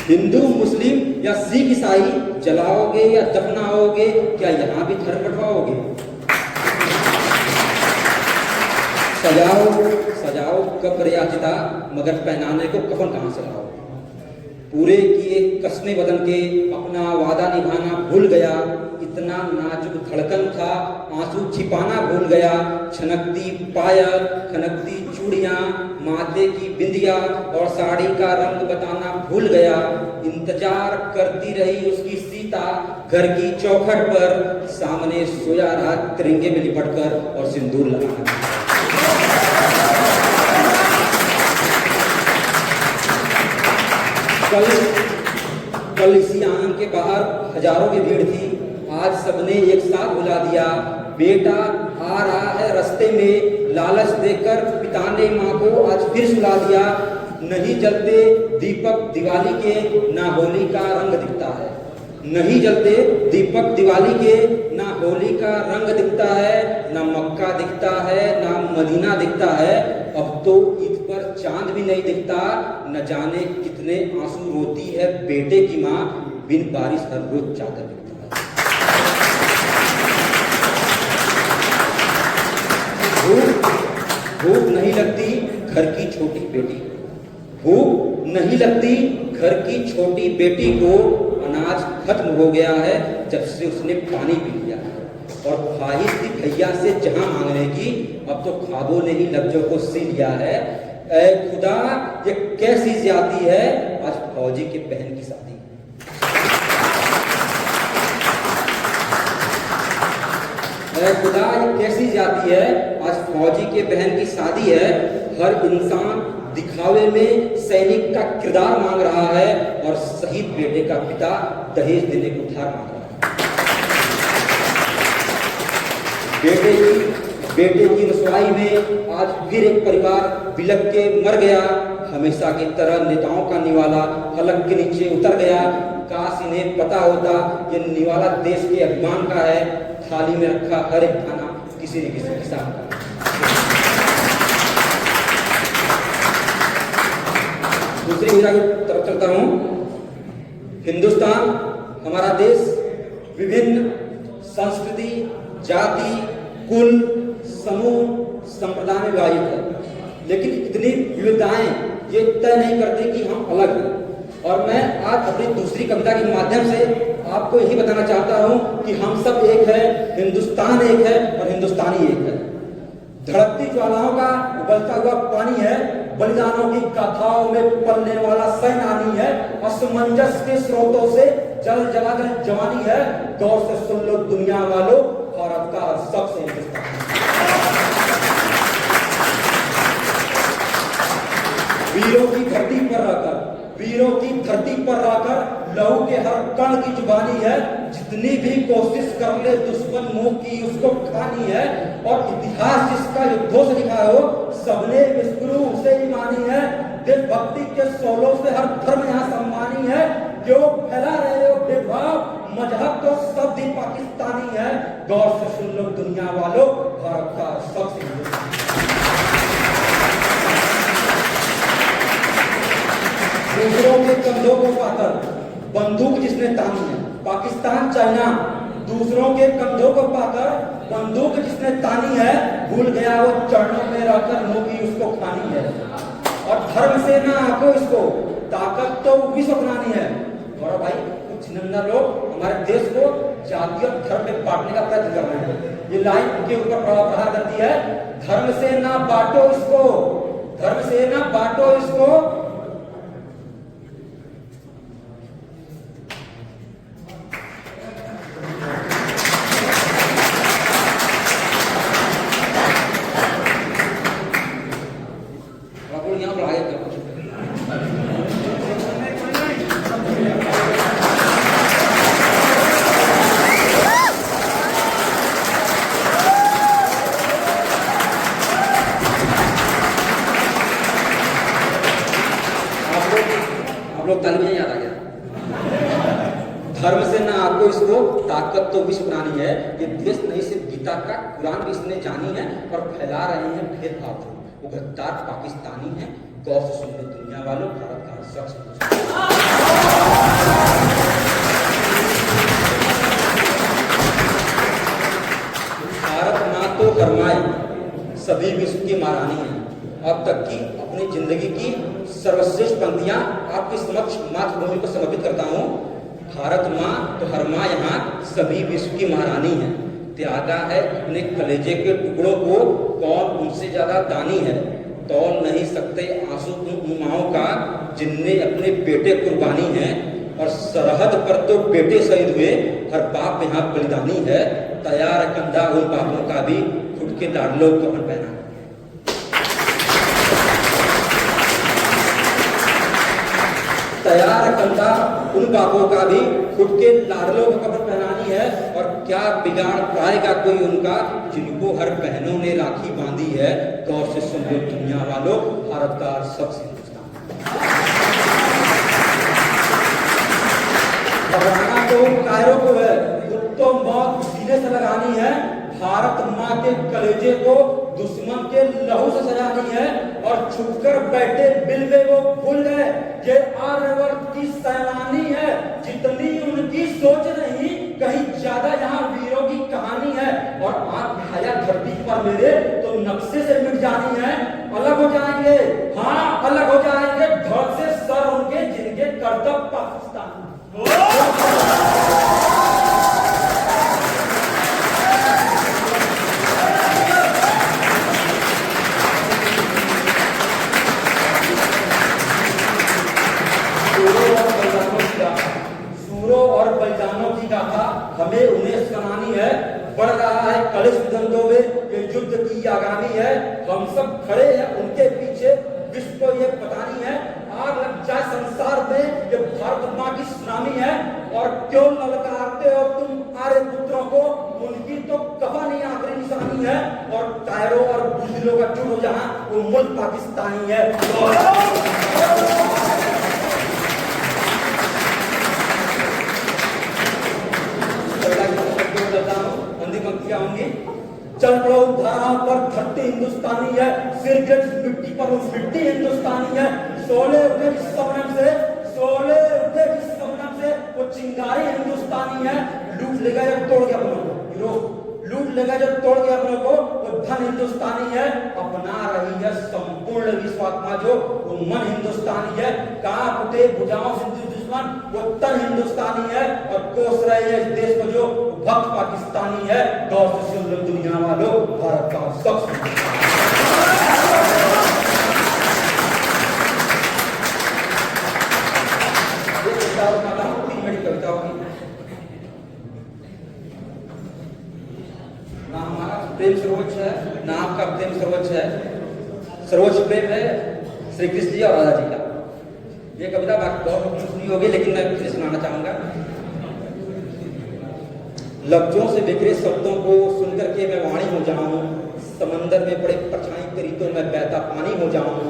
हिंदू मुस्लिम या सिख ईसाई जलाओगे या दफनाओगे, क्या यहाँ भी धर्म बंटवाओगे। सजाओ सजाओ कब्र या चिता, मगर पहनाने को कफन कहाँ से लाओ। पूरे किए कसमे बदन के अपना वादा निभाना भूल गया। इतना नाजुक धड़कन था आंसू छिपाना भूल गया। छनकती पायल, खनकती चूड़ियां, माथे की बिंदिया और साड़ी का रंग बताना भूल गया। इंतजार करती रही उसकी सीता घर की चौखट पर, सामने सोया रहा तिरंगे में लिपटकर और सिंदूर लगाकर। कल इसी आंगन के बाहर हजारों की भीड़ थी। आज सबने एक साथ बुला दिया। बेटा आ रहा है रास्ते में, लालच देकर पिता ने माँ को आज फिर सुला दिया। नहीं जलते दीपक दिवाली के, ना होली का रंग दिखता है। नहीं जलते दीपक दिवाली के, ना होली का रंग दिखता है, ना मक्का दिखता है, ना मदीना दिखता है। अब तो ईद पर चांद भी नहीं दिखता। न जाने कितने आंसू रोती है बेटे की माँ, बिन बारिश हर रोज चादर दिखता है। भूख नहीं लगती घर की छोटी बेटी, भूख नहीं लगती घर की छोटी बेटी को। अनाज खत्म हो गया है जब से उसने पानी पी लिया है। और ख्वाहिश थी भैया से जहां मांगने की, अब तो ख्वाबों ने ही लफ्जों को सी लिया है। ऐ खुदा ये कैसी ज्यादती है, आज फौजी के बहन की शादी। ऐ खुदा ये कैसी ज्यादती है, आज फौजी के बहन की शादी है। हर इंसान दिखावे में सैनिक का किरदार मांग रहा है और शहीद बेटे का पिता दहेज देने को उधार मांग रहा है। बेटे की रसवाई में आज फिर एक परिवार बिलख के मर गया। हमेशा की तरह नेताओं का निवाला फलक के नीचे उतर गया। काश इन्हें पता होता ये निवाला देश के अभिमान का है। थाली में रखा हर एक खाना किसी न किसी किसान का। दूसरी मीरा की तरफ चलता हूं। हिंदुस्तान हमारा देश विभिन्न संस्कृति, जाति, कुल, समूह, संप्रदाय में विभाजित है, लेकिन इतनी विविधताएं ये तय नहीं करती कि हम अलग हैं। और मैं आज अपनी दूसरी कविता के माध्यम से आपको यही बताना चाहता हूं कि हम सब एक है, हिंदुस्तान एक है और हिंदुस्तानी एक है। धड़कती ज्वालाओं का उबलता हुआ पानी है, बलिदानों की गाथाओं में पलने वाला सैनानी है, असमंजस के स्रोतों से जल जलाकर जवानी है। गौर से सुन लो दुनिया वालों, भारत का हर शख्स हिंदुस्तान। वीरों की धरती पर रहकर, वीरों की धरती पर रहकर लहू के हर कण की जुबानी है। जितनी भी कोशिश कर ले दुश्मन मुंह की उसको खानी है। और इतिहास जिसका युद्धों से लिखा हो, सबने विष्णु उसे ही मानी है। देशभक्ति के सोलों से हर धर्म यहाँ सम्मानी है। क्यों फैला रहे हो भेदभाव, मजहब तो सब भी पाकिस्तानी है। गौर से सुन लो दुनिया वालों, भारत का सबसे दूसरों के कंधों को पाकर बंदूक जिसने तानी है, पाकिस्तान चाइना। दूसरों के कंधों को पाकर बंदूक जिसने तानी है, भूल गया वो चरणों में रहकर मुंह उसको खानी है। और धर्म से ना आको इसको, ताकत तो विश्व बनानी है। और भाई कुछ नन्ना लोग हमारे देश को जाति और धर्म में बांटने का प्रयत्न कर रहे हैं। ये लाइन उनके ऊपर प्रहार करती है, धर्म से ना बांटो इसको, धर्म से ना बांटो इसको। धर्म से ना आपको इसको, ताकत तो विश्व बनानी है। ये देश नहीं सिर्फ गीता का, कुरान भी इसने जानी है और फैला रहे हैं भेदभाव। वो गद्दार पाकिस्तानी है। गौर से सुन लो दुनिया वालों, भारत का हर शख्स। भारत माँ तो फरमाए सभी विश्व की महारानी है। अब तक की अपनी जिंदगी की सर्वश्रेष्ठ पंक्तियां आपके समक्ष मातृभूमि को समर्पित करता हूँ। भारत माँ तो हर माँ यहाँ सभी विश्व की महारानी है। त्यागा है अपने कलेजे के टुकड़ों को, कौन उनसे ज्यादा दानी है। तौल नहीं सकते आंसू उन माओं का जिनने अपने बेटे कुर्बानी है। और सरहद पर तो बेटे शहीद हुए, हर बाप यहाँ बलिदानी है। तैयार कंधा उन बापों का भी, खुद के लाडलों को कफन पहना। तैयार कंधा उन बापों का भी, खुद के लाडलों को कफन पहनानी है। और क्या बिगाड़ पाएगा कोई उनका, जिनको हर बहनों ने राखी बांधी है। गौर से सुन लो दुनिया वालों, भारत का सबसे हिंदुस्तान। घबराना तो कायरों को है, तो मौत सीने से लगानी है। भारत माँ के कलेजे को दुश्मन के लहू से सजानी है। और छुपकर बैठे बिल में वो भूल गए, ये आर्यवर्त की सैनानी है। जितनी उनकी सोच नहीं, कहीं ज्यादा यहाँ वीरों की कहानी है। और आंख दिखाया धरती पर मेरे, तो नक्शे से मिट जानी है। अलग हो जाएंगे, हाँ अलग हो जाएंगे, धड़ से सर उनके जिनके कर्तव्य पाकिस्तान। सूरों और बलिदानों की गाथा हमें उन्हें सुनानी है। बढ़ रहा है कलिश द्वंद्वों में, ये युद्ध की आगामी है। हम सब खड़े हैं उनके पीछे, विश्व को ये बतानी है। आग लग जाए संसार में, ये भारत माँ की सुनामी है। और क्यों ललकारते हो तुम आर्य पुत्रों को, उनकी तो कफन ही आखिरी निशानी है। और टायरों और बुजदिलों का चूर हो जहां, वो मुल्क पाकिस्तानी है। चल पड़ो धाराओं पर, धरती हिंदुस्तानी है। सिर गिर मिट्टी पर, उस मिट्टी हिंदुस्तानी है। सोले उठे जिस सबनम से, सोले उठे जिस सबनम से, वो चिंगारी हिंदुस्तानी है। लूट लेगा जब तोड़ के अपनों को, लूट लेगा जब तोड़ के अपनों को, वो धन हिंदुस्तानी है। अपना रही है संपूर्ण विश्वात्मा जो, वो मन हिंदुस्तानी है। कांप उठे भुजाओं से दुश्मन, वो तन हिंदुस्तानी है। और कोस रहे हैं इस देश को जो, भक्त पाकिस्तानी है। गौर से सुन लो दुनिया वालों, भारत का सबसे सर्वोच्च प्रेम है श्री कृष्ण जी और राधा जी का। ये कविता बहुत सुनी होगी, लेकिन मैं फिर सुनाना चाहूंगा। लफ्जों से बिखरे शब्दों को सुनकर के मैं वाणी हो जाऊं, समंदर में पड़े परछाई करी तो मैं बहता पानी हो जाऊं।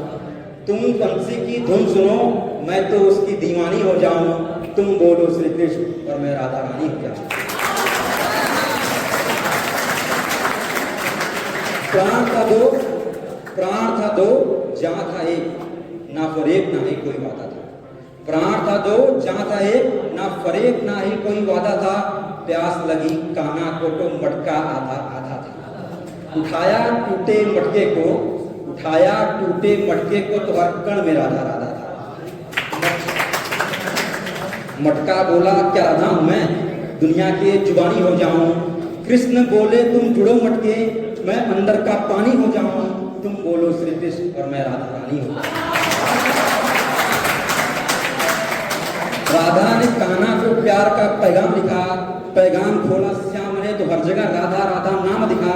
तुम बंसी की धुन सुनो, मैं तो उसकी दीवानी हो जाऊं। तुम बोलो श्री कृष्ण और मैं राधा रानी हो जाऊं। प्राण था दो जहां था एक, ना फरेब ना ही कोई वादा था। प्राण था दो जहां था एक, ना फरेब ना ही कोई वादा था। प्यास लगी काना को तो मटका आधा आधा था। उठाया टूटे मटके को, उठाया टूटे मटके को तो हर कण में राधा राधा था। मटका बोला क्या राधा हूं मैं, दुनिया के जुबानी हो जाऊं। कृष्ण बोले तुम जुड़ो मटके, मैं अंदर का पानी हो जाऊं। तुम बोलो श्री कृष्ण और मैं राधा रानी हो जाऊं। राधा ने कान्हा को प्यार का पैगाम लिखा, पैगाम खोला श्याम ने तो हर जगह राधा राधा नाम दिखा।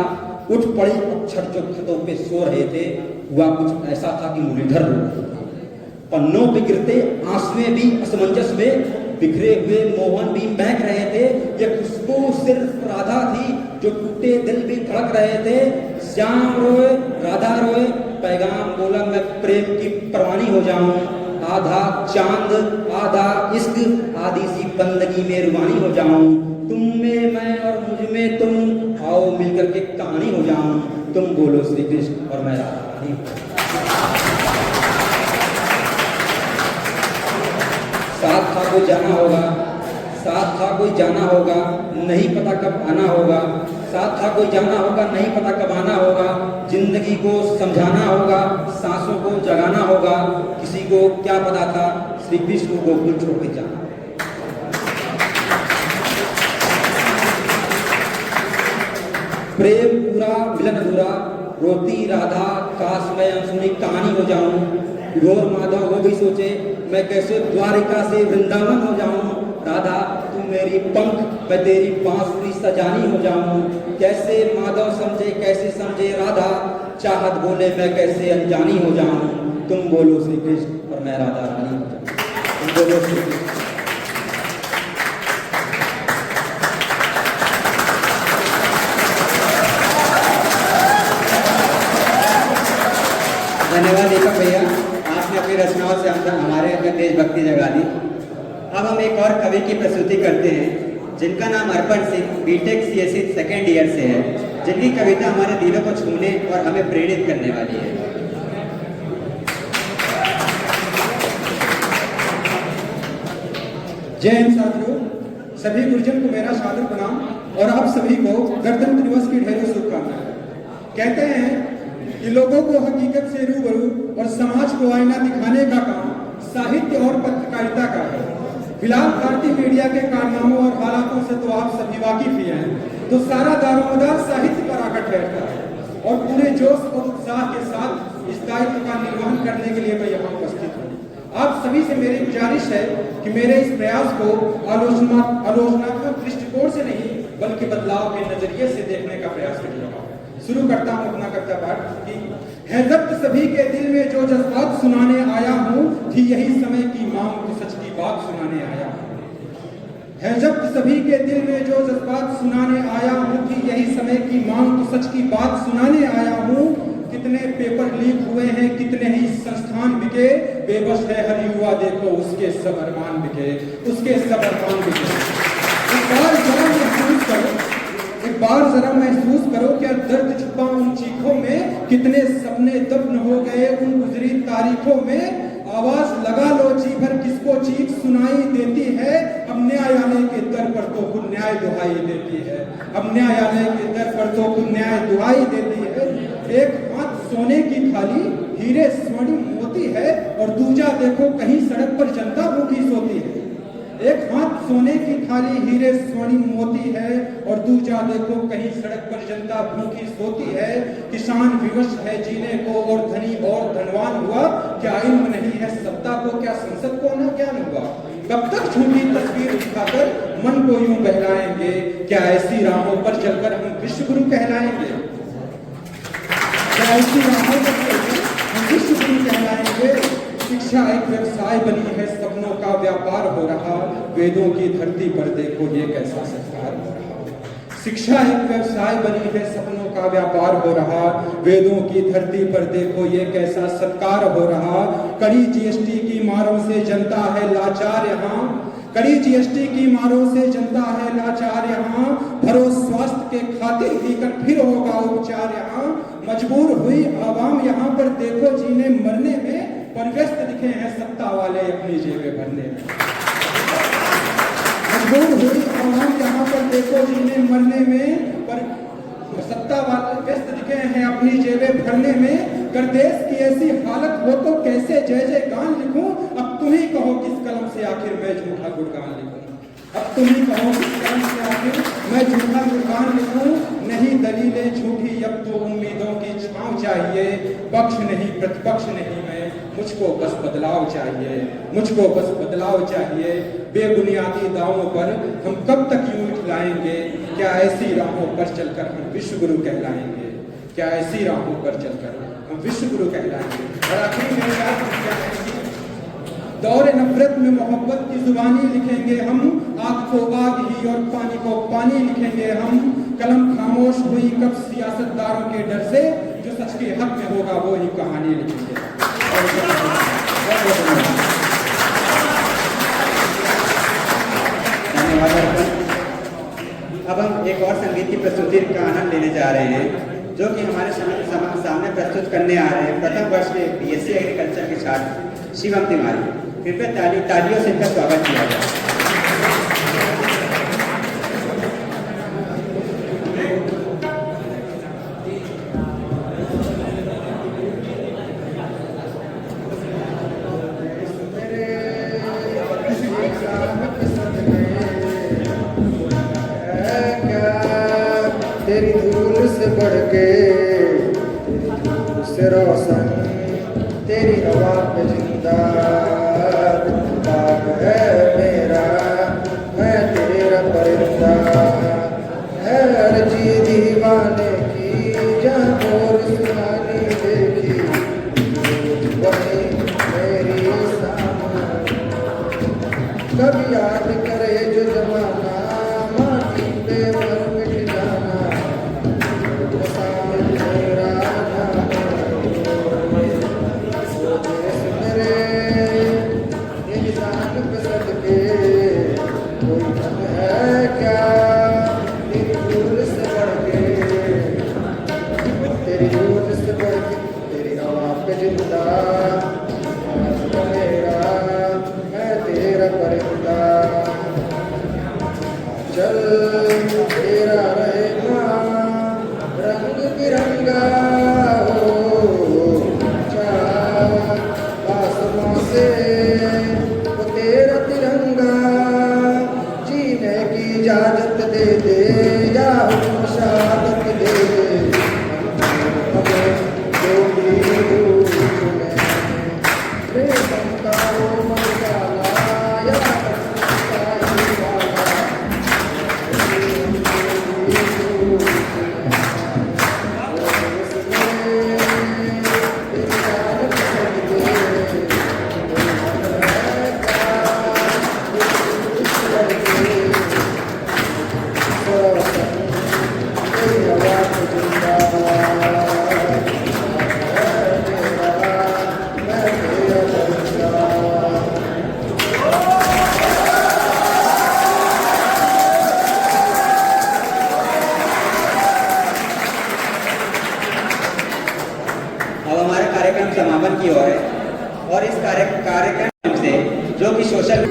उठ पड़ी अक्षर जो खतों पे सो रहे थे, हुआ कुछ ऐसा था कि मुरलीधर रो रहे थे। पन्नों पे गिरते आंसुएं भी असमंजस में, बिखरे हुए मोहन भी महक रहे थे। ये खुशबू सिर्फ राधा थी, जो टूटे दिल भी धड़क रहे थे। श्याम रोए राधा रोए, पैगाम बोला मैं प्रेम की परवानी हो जाऊं। आधा चांद आधा इश्क, आधी सी बंदगी में रुबानी हो जाऊं। तुम में मैं और मुझ में तुम, आओ मिलकर के कहानी हो जाऊं। तुम बोलो श्री कृष्ण और मैं राधा रानी हो जाऊं। साथ था कोई जाना होगा, साथ था कोई जाना होगा, नहीं पता कब आना होगा। साथ था कोई जाना होगा, नहीं पता कब आना होगा। जिंदगी को समझाना होगा, सांसों को जगाना होगा। किसी को क्या पता था श्री कृष्ण को गोकुल छोड़ के जाना। प्रेम पूरा मिलन अधूरा, रोती राधा काश मैं अनसुनी कहानी हो जाऊं। घोर माधव वो भी सोचे मैं कैसे द्वारिका से वृंदावन हो जाऊं। राधा तू मेरी पंख, मैं तेरी बांसुरी सजानी हो जाऊं। कैसे माधव समझे कैसे समझे राधा, चाहत बोले मैं कैसे अनजानी हो जाऊं। तुम बोलो श्री कृष्ण और मैं राधा रानी हो जाऊं। तुम बोलो श्री कृष्ण। धन्यवाद दीपक भैया, आपने अपनी रचनाओं से हमारे अंदर देशभक्ति जगा दी। अब हम एक और कवि की प्रस्तुति करते हैं, जिनका नाम Arpan Singh B Tech CSC second year से है, जिनकी कविता हमारे दिलों को छूने और हमें प्रेरित करने वाली है। जय हिंद साथियों, सभी गुरुजन को मेरा सादर प्रणाम और आप सभी को गणतंत्र दिवस की ढेरों शुभकामनाएं। कहते हैं कि लोगों को हकीकत से रूबरू और समाज को आईना दिखाने का काम साहित्य और पत्रकारिता का है। फिलहाल भारतीय मीडिया के कारनामों और हालातों से तो आप सभी वाकिफ ही हैं, तो सारा दारोमदार साहित्य पर आकर बैठता है और पूरे जोश और उत्साह के साथ इस दायित्व का निर्वहन करने के लिए मैं यहाँ उपस्थित हूँ। आप सभी से मेरी गुजारिश है कि मेरे इस प्रयास को आलोचनात्मक दृष्टिकोण से नहीं बल्कि बदलाव के नजरिए से देखने का प्रयास करिएगा। शुरू करता हूँ अपना कविता पाठ कि है जब्त सभी के दिल में जो जज्बात सुनाने आया हूँ, थी यही समय की मांग तो सच की बात सुनाने आया हूँ। है जब्त सभी के दिल में जो जज्बात सुनाने आया हूँ, थी यही समय की मांग तो सच की बात सुनाने आया हूँ। कितने पेपर लीक हुए हैं, कितने ही संस्थान बिके, बेबस है हर युवा देखो उसके सब अरमान बिके, उसके सब अरमान बिके। एक बार जरा महसूस करो क्या दर्द छुपा उन चीखों में, कितने सपने दफन हो गए उन गुजरी तारीखों में। आवाज लगा लो जी भर किसको चीख सुनाई देती है, अब न्यायालय के दर पर तो खुद न्याय दुहाई देती है, अब न्यायालय के दर पर तो खुद न्याय दुहाई देती है। एक हाथ सोने की थाली हीरे स्वर्णिम मोती है और दूजा देखो कहीं सड़क पर जनता भूखी सोती है। एक हाथ सोने की थाली हीरे स्वर्णिम मोती है और दूजा देखो कहीं सड़क पर जनता भूखी सोती है। किसान विवश है जीने को और धनी और धनवान हुआ, क्या इल्म नहीं है सत्ता को, क्या संसद को न ज्ञान हुआ। कब तक झूठी तस्वीर दिखाकर मन को यूं बहलाएंगे, क्या ऐसी राहों पर चलकर हम विश्व गुरु कहलाएंगे। ऐसी राहों पर चलकर हम विश्व गुरु कहलाएंगे। शिक्षा एक व्यवसाय बनी है, सपनों का व्यापार हो रहा, वेदों की धरती पर देखो ये कैसा सत्कार हो रहा। शिक्षा एक व्यवसाय बनी है, सपनों का व्यापार हो रहा, वेदों की धरती पर देखो ये कैसा सत्कार हो रहा। कड़ी जीएसटी की मारों से जनता है लाचार यहाँ, कड़ी जीएसटी की मारों से जनता है लाचार यहाँ, भरो स्वास्थ्य के खातिर भीकर फिर होगा उपचार यहाँ। मजबूर हुई आवाम यहाँ पर देखो जीने मरने में, पर व्यस्त दिखे हैं सत्ता वाले अपनी जेबें भरने में। मजबूर हुई आवाम यहाँ पर देखो जीने मरने में, पर सत्ता वाले व्यस्त दिखे हैं अपनी जेबें भरने में। कर देश की ऐसी हालत हो तो कैसे जय जय गान लिखूं, अब तुम ही कहो किस कलम से आखिर मैं झूठा गुणगान लिखूं। अब तुम ही कहो किस कलम से आखिर मैं झूठा गुणगान लिखूं। नहीं दलीलें झूठी, अब तो उम्मीदों की छांव चाहिए, पक्ष नहीं प्रतिपक्ष नहीं मैं, मुझको बस बदलाव चाहिए, मुझको बस बदलाव चाहिए। बेबुनियादी दावों पर हम कब तक यूं खिलाएंगे, क्या ऐसी राहों पर चलकर हम विश्व गुरु कहलाएंगे, क्या ऐसी राहों पर चलकर हम विश्व गुरु कहलाएंगे। और आखिरी मेरी बात क्या है, दौरे नफरत में मोहब्बत की जुबानी लिखेंगे हम, आग को आग ही और पानी को पानी लिखेंगे हम। कलम खामोश हुई कब सियासतदारों के डर से, जो सच के हक में होगा वो ही कहानी लिखेंगे। धन्यवाद। अब हम एक और संगीत की प्रस्तुति का आनंद लेने जा रहे हैं, जो कि हमारे सामने प्रस्तुत करने आ रहे हैं प्रथम वर्ष के बीएससी एग्रीकल्चर के छात्र शिवम तिवारी। कृपया तालियों से इनका स्वागत किया जाए। तेरी धूल से बढ़ के, तेरी धूल से रोशन, तेरी हवा पे जिंदा बाग है मेरा, मैं तेरा परिंदा। हर चीज दीवाने की जहाँ और सुनानी देखी, वही मेरी सामने। कभी याद करे जो जमाना, माटी पे मर मिट जाना, तेरी हवा पे जिंदा मेरा, मैं तेरा परिंदा। चल तेरा रहेगा रंग बिरंगा हो, आसमां से वो तेरा तिरंगा। जीने की इजाजत दे दे या शहादत दे दे, जो भी चुने रेशम का वो मसाला या समापन की ओर है और इस कार्यक्रम से जो कि सोशल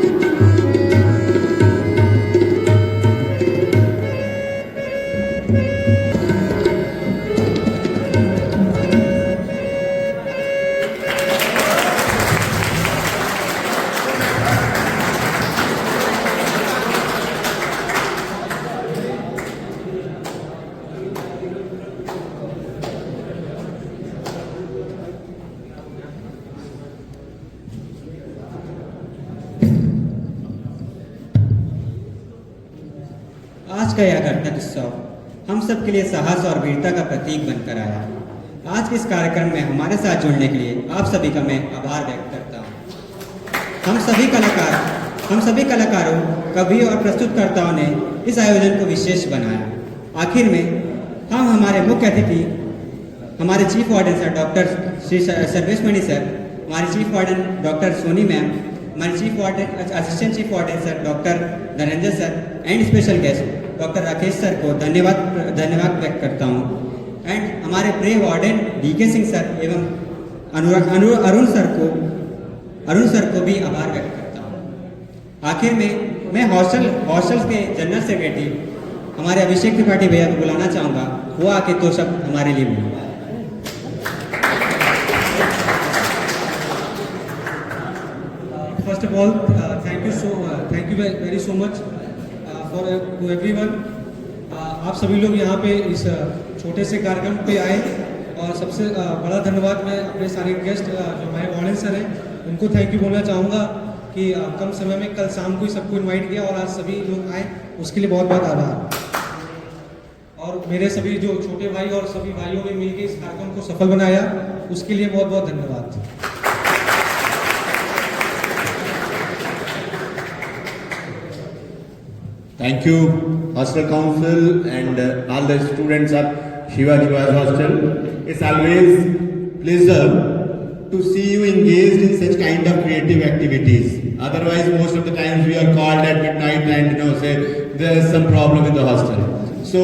आज का यह गणतंत्र उत्सव हम सब के लिए साहस और वीरता का प्रतीक बनकर आया। आज के इस कार्यक्रम में हमारे साथ जुड़ने के लिए आप सभी का मैं आभार व्यक्त करता हूँ। हम सभी कलाकारों, कवियों और प्रस्तुतकर्ताओं ने इस आयोजन को विशेष बनाया। आखिर में हम हमारे मुख्य अतिथि, हमारे chief warden sir doctor Shri Sarvesh Mani sir, हमारे chief warden doctor Soni ma'am, हमारे chief warden assistant chief warden sir doctor Dhananjay sir and special guest doctor Rakesh sir को धन्यवाद व्यक्त करता हूँ। एंड हमारे प्रे वार्डन डीके सिंह सर एवं अरुण सर को भी आभार व्यक्त करता हूँ। आखिर में मैं हॉस्टल के जनरल सेक्रेटरी हमारे अभिषेक त्रिपाठी भैया को बुलाना चाहूँगा, वो आके दो शब्द हमारे लिए बोलें। First of all, thank you very so much to everyone. आप सभी लोग यहाँ पे इस छोटे से कार्यक्रम पे आए और सबसे बड़ा धन्यवाद मैं अपने सारे गेस्ट जो हमारे वार्डन सर हैं उनको थैंक यू बोलना चाहूँगा कि कम समय में कल शाम को ही सबको इनवाइट किया और आज सभी लोग आए, उसके लिए बहुत बहुत आभार। और मेरे सभी जो छोटे भाई और सभी भाइयों ने मिलकर इस कार्यक्रम को सफल बनाया, उसके लिए बहुत बहुत धन्यवाद। Thank you, Hostel Council and all the students of Shivaji Boys Hostel. It's always pleasure to see you engaged in such kind of creative activities. Otherwise, most of the times we are called at midnight and say there is some problem in the hostel. So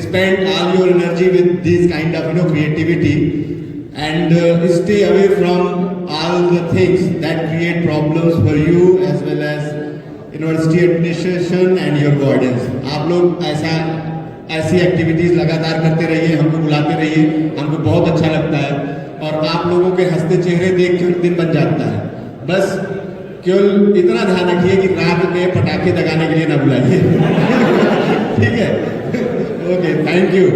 spend all your energy with this kind of creativity and stay away from all the things that create problems for you as well as university administration and your guardians. आप लोग ऐसी activities लगातार करते रहिए, हमको बुलाते रहिए, हमको बहुत अच्छा लगता है और आप लोगों के हंसते चेहरे देख के दिन बन जाता है। बस केवल इतना ध्यान रखिए कि रात में पटाखे दगाने के लिए ना बुलाइए। ठीक है, ओके, थैंक यू।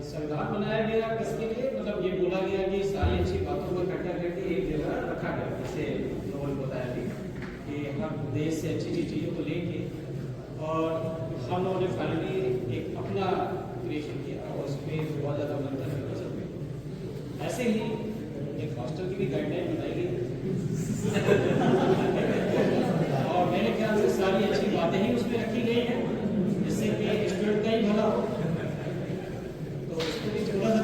संविधान बनाया गया किसके लिए, मतलब ये बोला गया कि सारी अच्छी बातों को इकट्ठा करके एक जगह रखा गया, जैसे लोगों ने बताया कि हर देश से अच्छी अच्छी चीज़ों को लेके और हम लोगों ने फाइनली एक अपना क्रिएशन किया और उसमें बहुत ज़्यादा मंथन कर सकते। ऐसे ही एक हॉस्टल की भी गाइडलाइन बनाई गई और मेरे ख्याल से सारी अच्छी बातें ही उसमें रखी गई हैं जिससे कि स्टूडेंट का ही भला हो। थोड़ा सा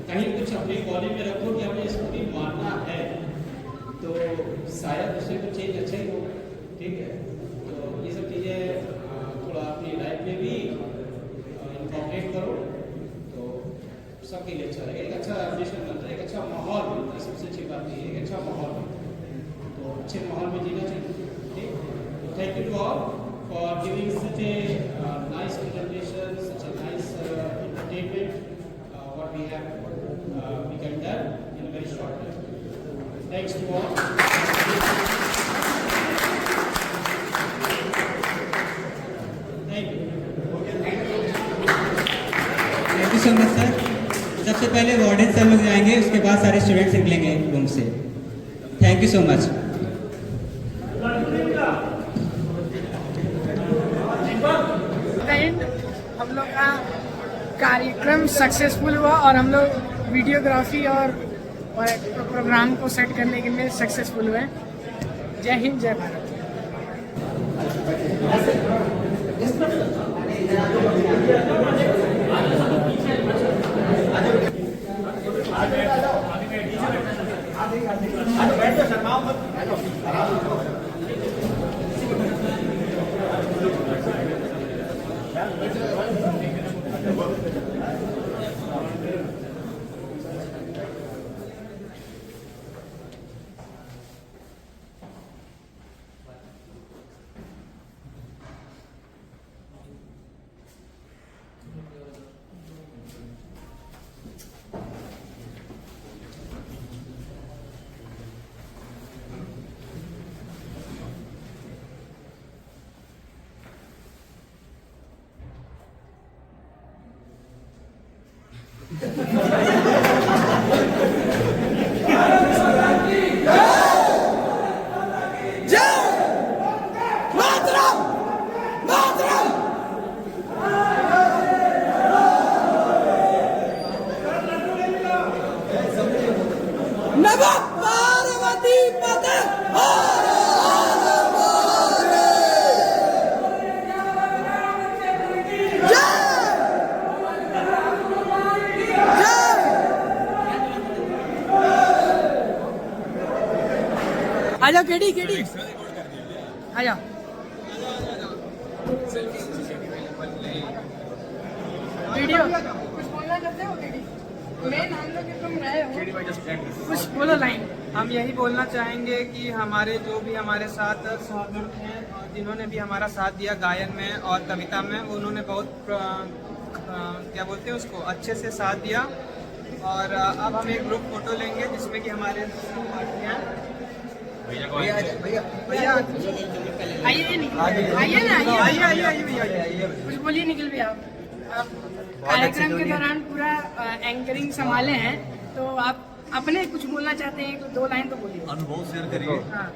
कहीं कुछ अपने कॉलेज में रखो कि हमें इसको भी मानना है तो शायद उससे कुछ चेंज अच्छा ही हो। ठीक है, तो ये सब चीज़ें थोड़ा अपनी लाइफ में भी इनकॉर्पोरेट करो तो सबके लिए अच्छा रहेगा। एक अच्छा मिशन बनता है, एक अच्छा माहौल बनता है, सबसे अच्छी बात ये है एक अच्छा माहौल बनता है, तो अच्छे माहौल में जीना चाहिए। ठीक, thank you to all for giving such a nice presentation, such a nice entertainment. What we have become done in a very short time. Thanks to all. Thank you. Thank you so much sir. सबसे पहले warden sir लोग जाएंगे, उसके बाद सारे students निकलेंगे room से। Thank you so much. हम लोग का कार्यक्रम सक्सेसफुल हुआ और हम लोग वीडियोग्राफी और प्रोग्राम को सेट करने के लिए सक्सेसफुल हुए। जय हिंद, जय भारत। नमः पार्वती पते हर हर महादेव। जय आजा केडी केडी आजा। वीडियो कुछ बोलना चाहते हो केडी? मेन हम लोग के तुम रहे हो, कुछ बोलो लाइन। हम यही बोलना चाहेंगे कि हमारे जो भी हमारे साथ सहकर्मी हैं और जिन्होंने भी हमारा साथ दिया गायन में और कविता में, उन्होंने बहुत क्या बोलते हैं उसको अच्छे से साथ दिया। और अब हम एक ग्रुप फोटो लेंगे जिसमें कि हमारे भैया आइए निकल, आइए ना, आइए भैया, कुछ बोलिए निकल भी आप कार्यक्रम के दौरान पूरा एंकरिंग संभाले हैं, तो आप अपने कुछ बोलना चाहते हैं, तो 2 लाइन तो बोलिए, अनुभव शेयर करिए। हाँ।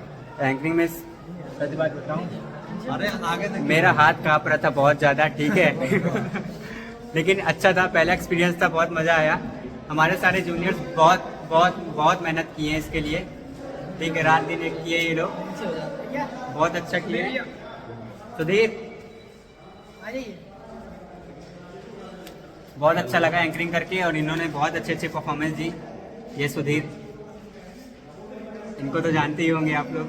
एंकरिंग में सच बात बताऊं, अरे आगे मेरा हाथ कांप रहा था बहुत ज़्यादा, ठीक है लेकिन अच्छा था, पहला एक्सपीरियंस था, बहुत मज़ा आया। हमारे सारे जूनियर्स बहुत मेहनत किए हैं इसके लिए, ठीक है, रात दिन एक किए ये लोग, बहुत अच्छा किए। सुधीर बहुत अच्छा लगा एंकरिंग करके, और इन्होंने बहुत अच्छे परफॉर्मेंस दी। ये सुधीर, इनको तो जानते ही होंगे आप लोग।